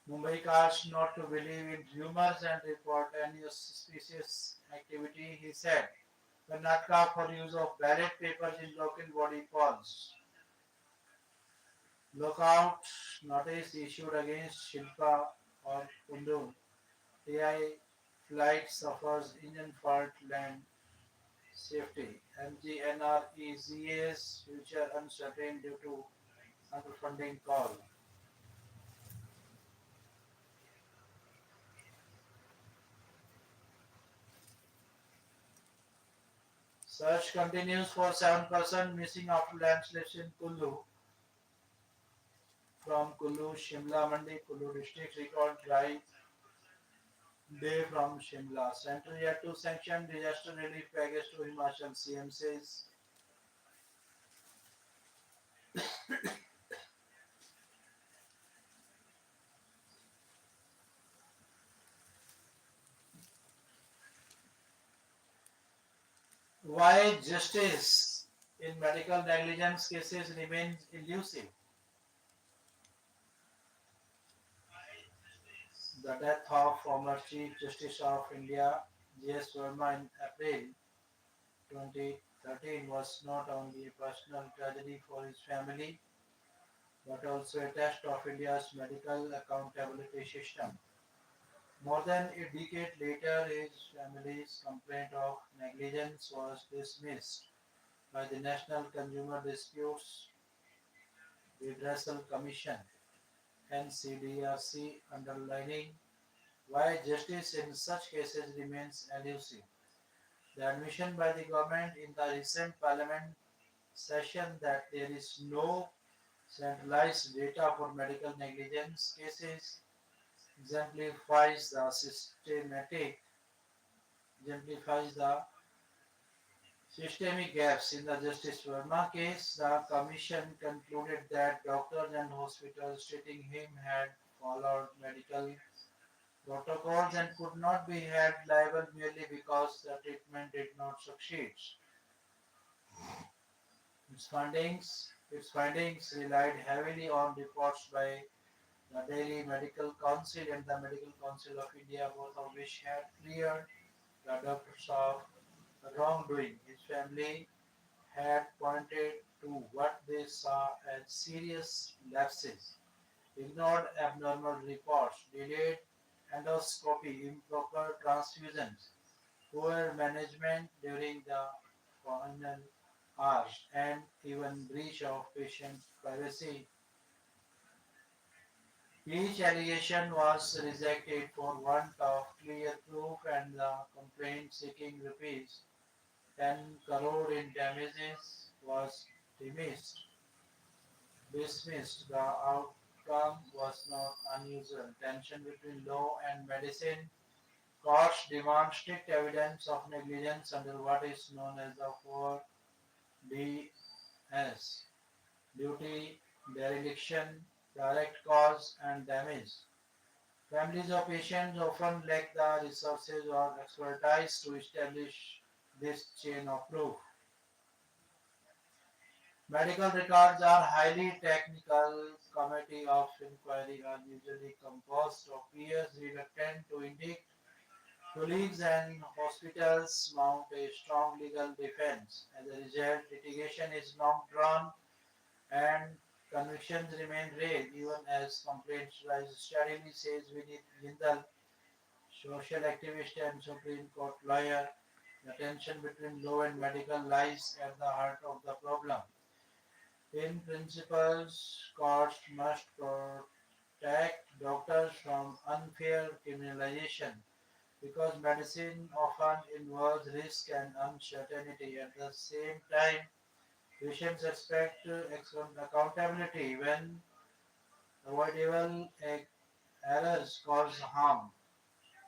Mumbaikars not to believe in rumors and report any suspicious activity, he said. Karnataka for use of ballot papers in local body polls. Lockout notice issued against Shilpa or Kundu. TI flight suffers engine fault land safety. MGNREZA's future uncertain due to underfunding call. Search continues for 7% missing after landslips in Kullu. From Kullu, Shimla Mandi, Kullu district record dry day from Shimla. Central yet to sanction disaster relief package to Himachal. CM says. Why justice in medical negligence cases remains elusive. The death of former Chief Justice of India J.S. Verma in April 2013 was not only a personal tragedy for his family but also a test of India's medical accountability system. More than a decade later, his family's complaint of negligence was dismissed by the National Consumer Disputes Redressal Commission (NCDRC), underlining why justice in such cases remains elusive. The admission by the government in the recent parliament session that there is no centralized data for medical negligence cases exemplifies the systematic exemplifies the systemic gaps in the Justice Verma case. The commission concluded that doctors and hospitals treating him had followed medical protocols and could not be held liable merely because the treatment did not succeed. Its findings relied heavily on reports by the Delhi Medical Council and the Medical Council of India, both of which had cleared the doctors of wrongdoing. His family had pointed to what they saw as serious lapses, ignored abnormal reports, delayed endoscopy, improper transfusions, poor management during the final hours, and even breach of patient privacy. Each allegation was rejected for want of clear proof and the complaint seeking rupees 10 crore in damages was dismissed. Dismissed. The outcome was not unusual. Tension between law and medicine. Courts demand strict evidence of negligence under what is known as the 4Ds: duty, dereliction, direct cause, and damage. Families of patients often lack the resources or expertise to establish this chain of proof. Medical records are highly technical. Committee of inquiry are usually composed of peers reluctant to indict. Colleagues and hospitals mount a strong legal defense. As a result, litigation is long drawn and convictions remain rare, even as complaints rise steadily, says Vinit Jindal, social activist and Supreme Court lawyer. The tension between law and medical lies at the heart of the problem. In principle, courts must protect doctors from unfair criminalization because medicine often involves risk and uncertainty. At the same time, Patients expect accountability when avoidable errors cause harm.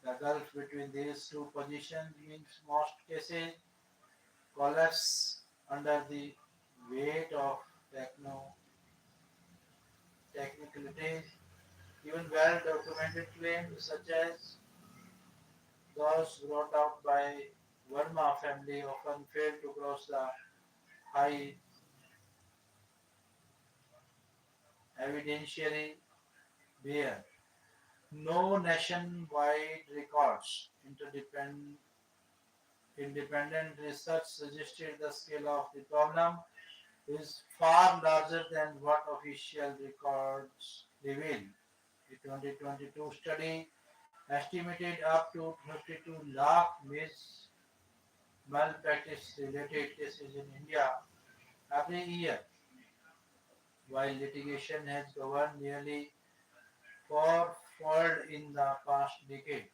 The gulf between these two positions means most cases collapse under the weight of techno technicalities. Even well-documented claims such as those brought out by Verma family often fail to cross the high evidentiary barrier. No nationwide records. Independent research suggested the scale of the problem is far larger than what official records reveal. The 2022 study estimated up to 52 lakh malpractice related cases in India every year, while litigation has governed nearly fourfold in the past decade.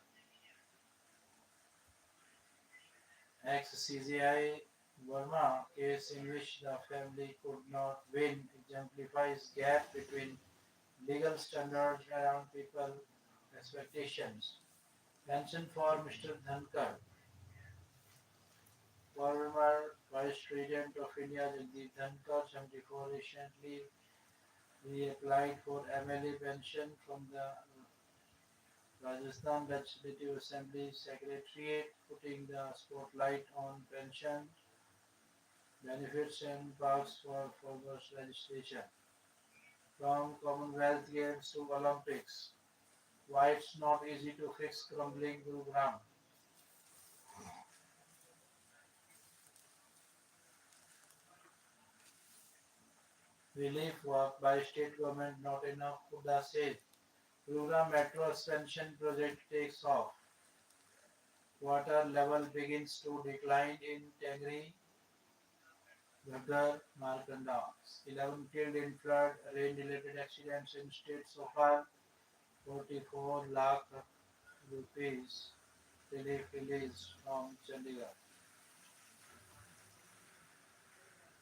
Ex-CGI Verma case in which the family could not win exemplifies gap between legal standards around people expectations. Pension for Mr. Dhankar, former Vice President of India Jagdeep Dhankar, 74, recently reapplied for MLA pension from the Rajasthan Legislative Assembly Secretariat, putting the spotlight on pension benefits and perks for farmers legislation. From Commonwealth Games to Olympics, why it's not easy to fix crumbling program. Relief work by state government not enough, Huda says. Program metro expansion project takes off. Water level begins to decline in Tengri, Ghaggar, Markanda. 11 killed in flood, rain-related accidents in state so far. 44 lakh rupees relief released from Chandigarh.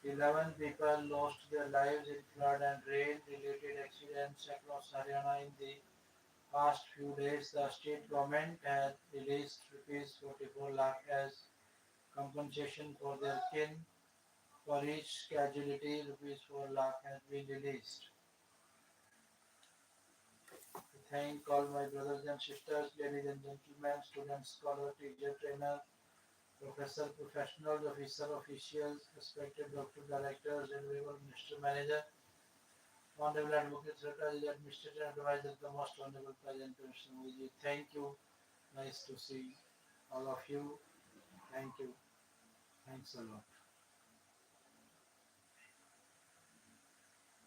11 people lost their lives in flood and rain-related accidents across Haryana in the past few days. The state government had released rupees 44 lakh as compensation for their kin. For each casualty, rupees 4 lakh has been released. I thank all my brothers and sisters, ladies and gentlemen, students, scholars, teacher, trainer, professor, professionals, officer, officials, respected doctor, directors, honorable minister, manager, honorable advocate, secretary, administrator, advisor, the most honorable president, Mr. Modi. Thank you. Nice to see all of you. Thank you. Thanks a lot.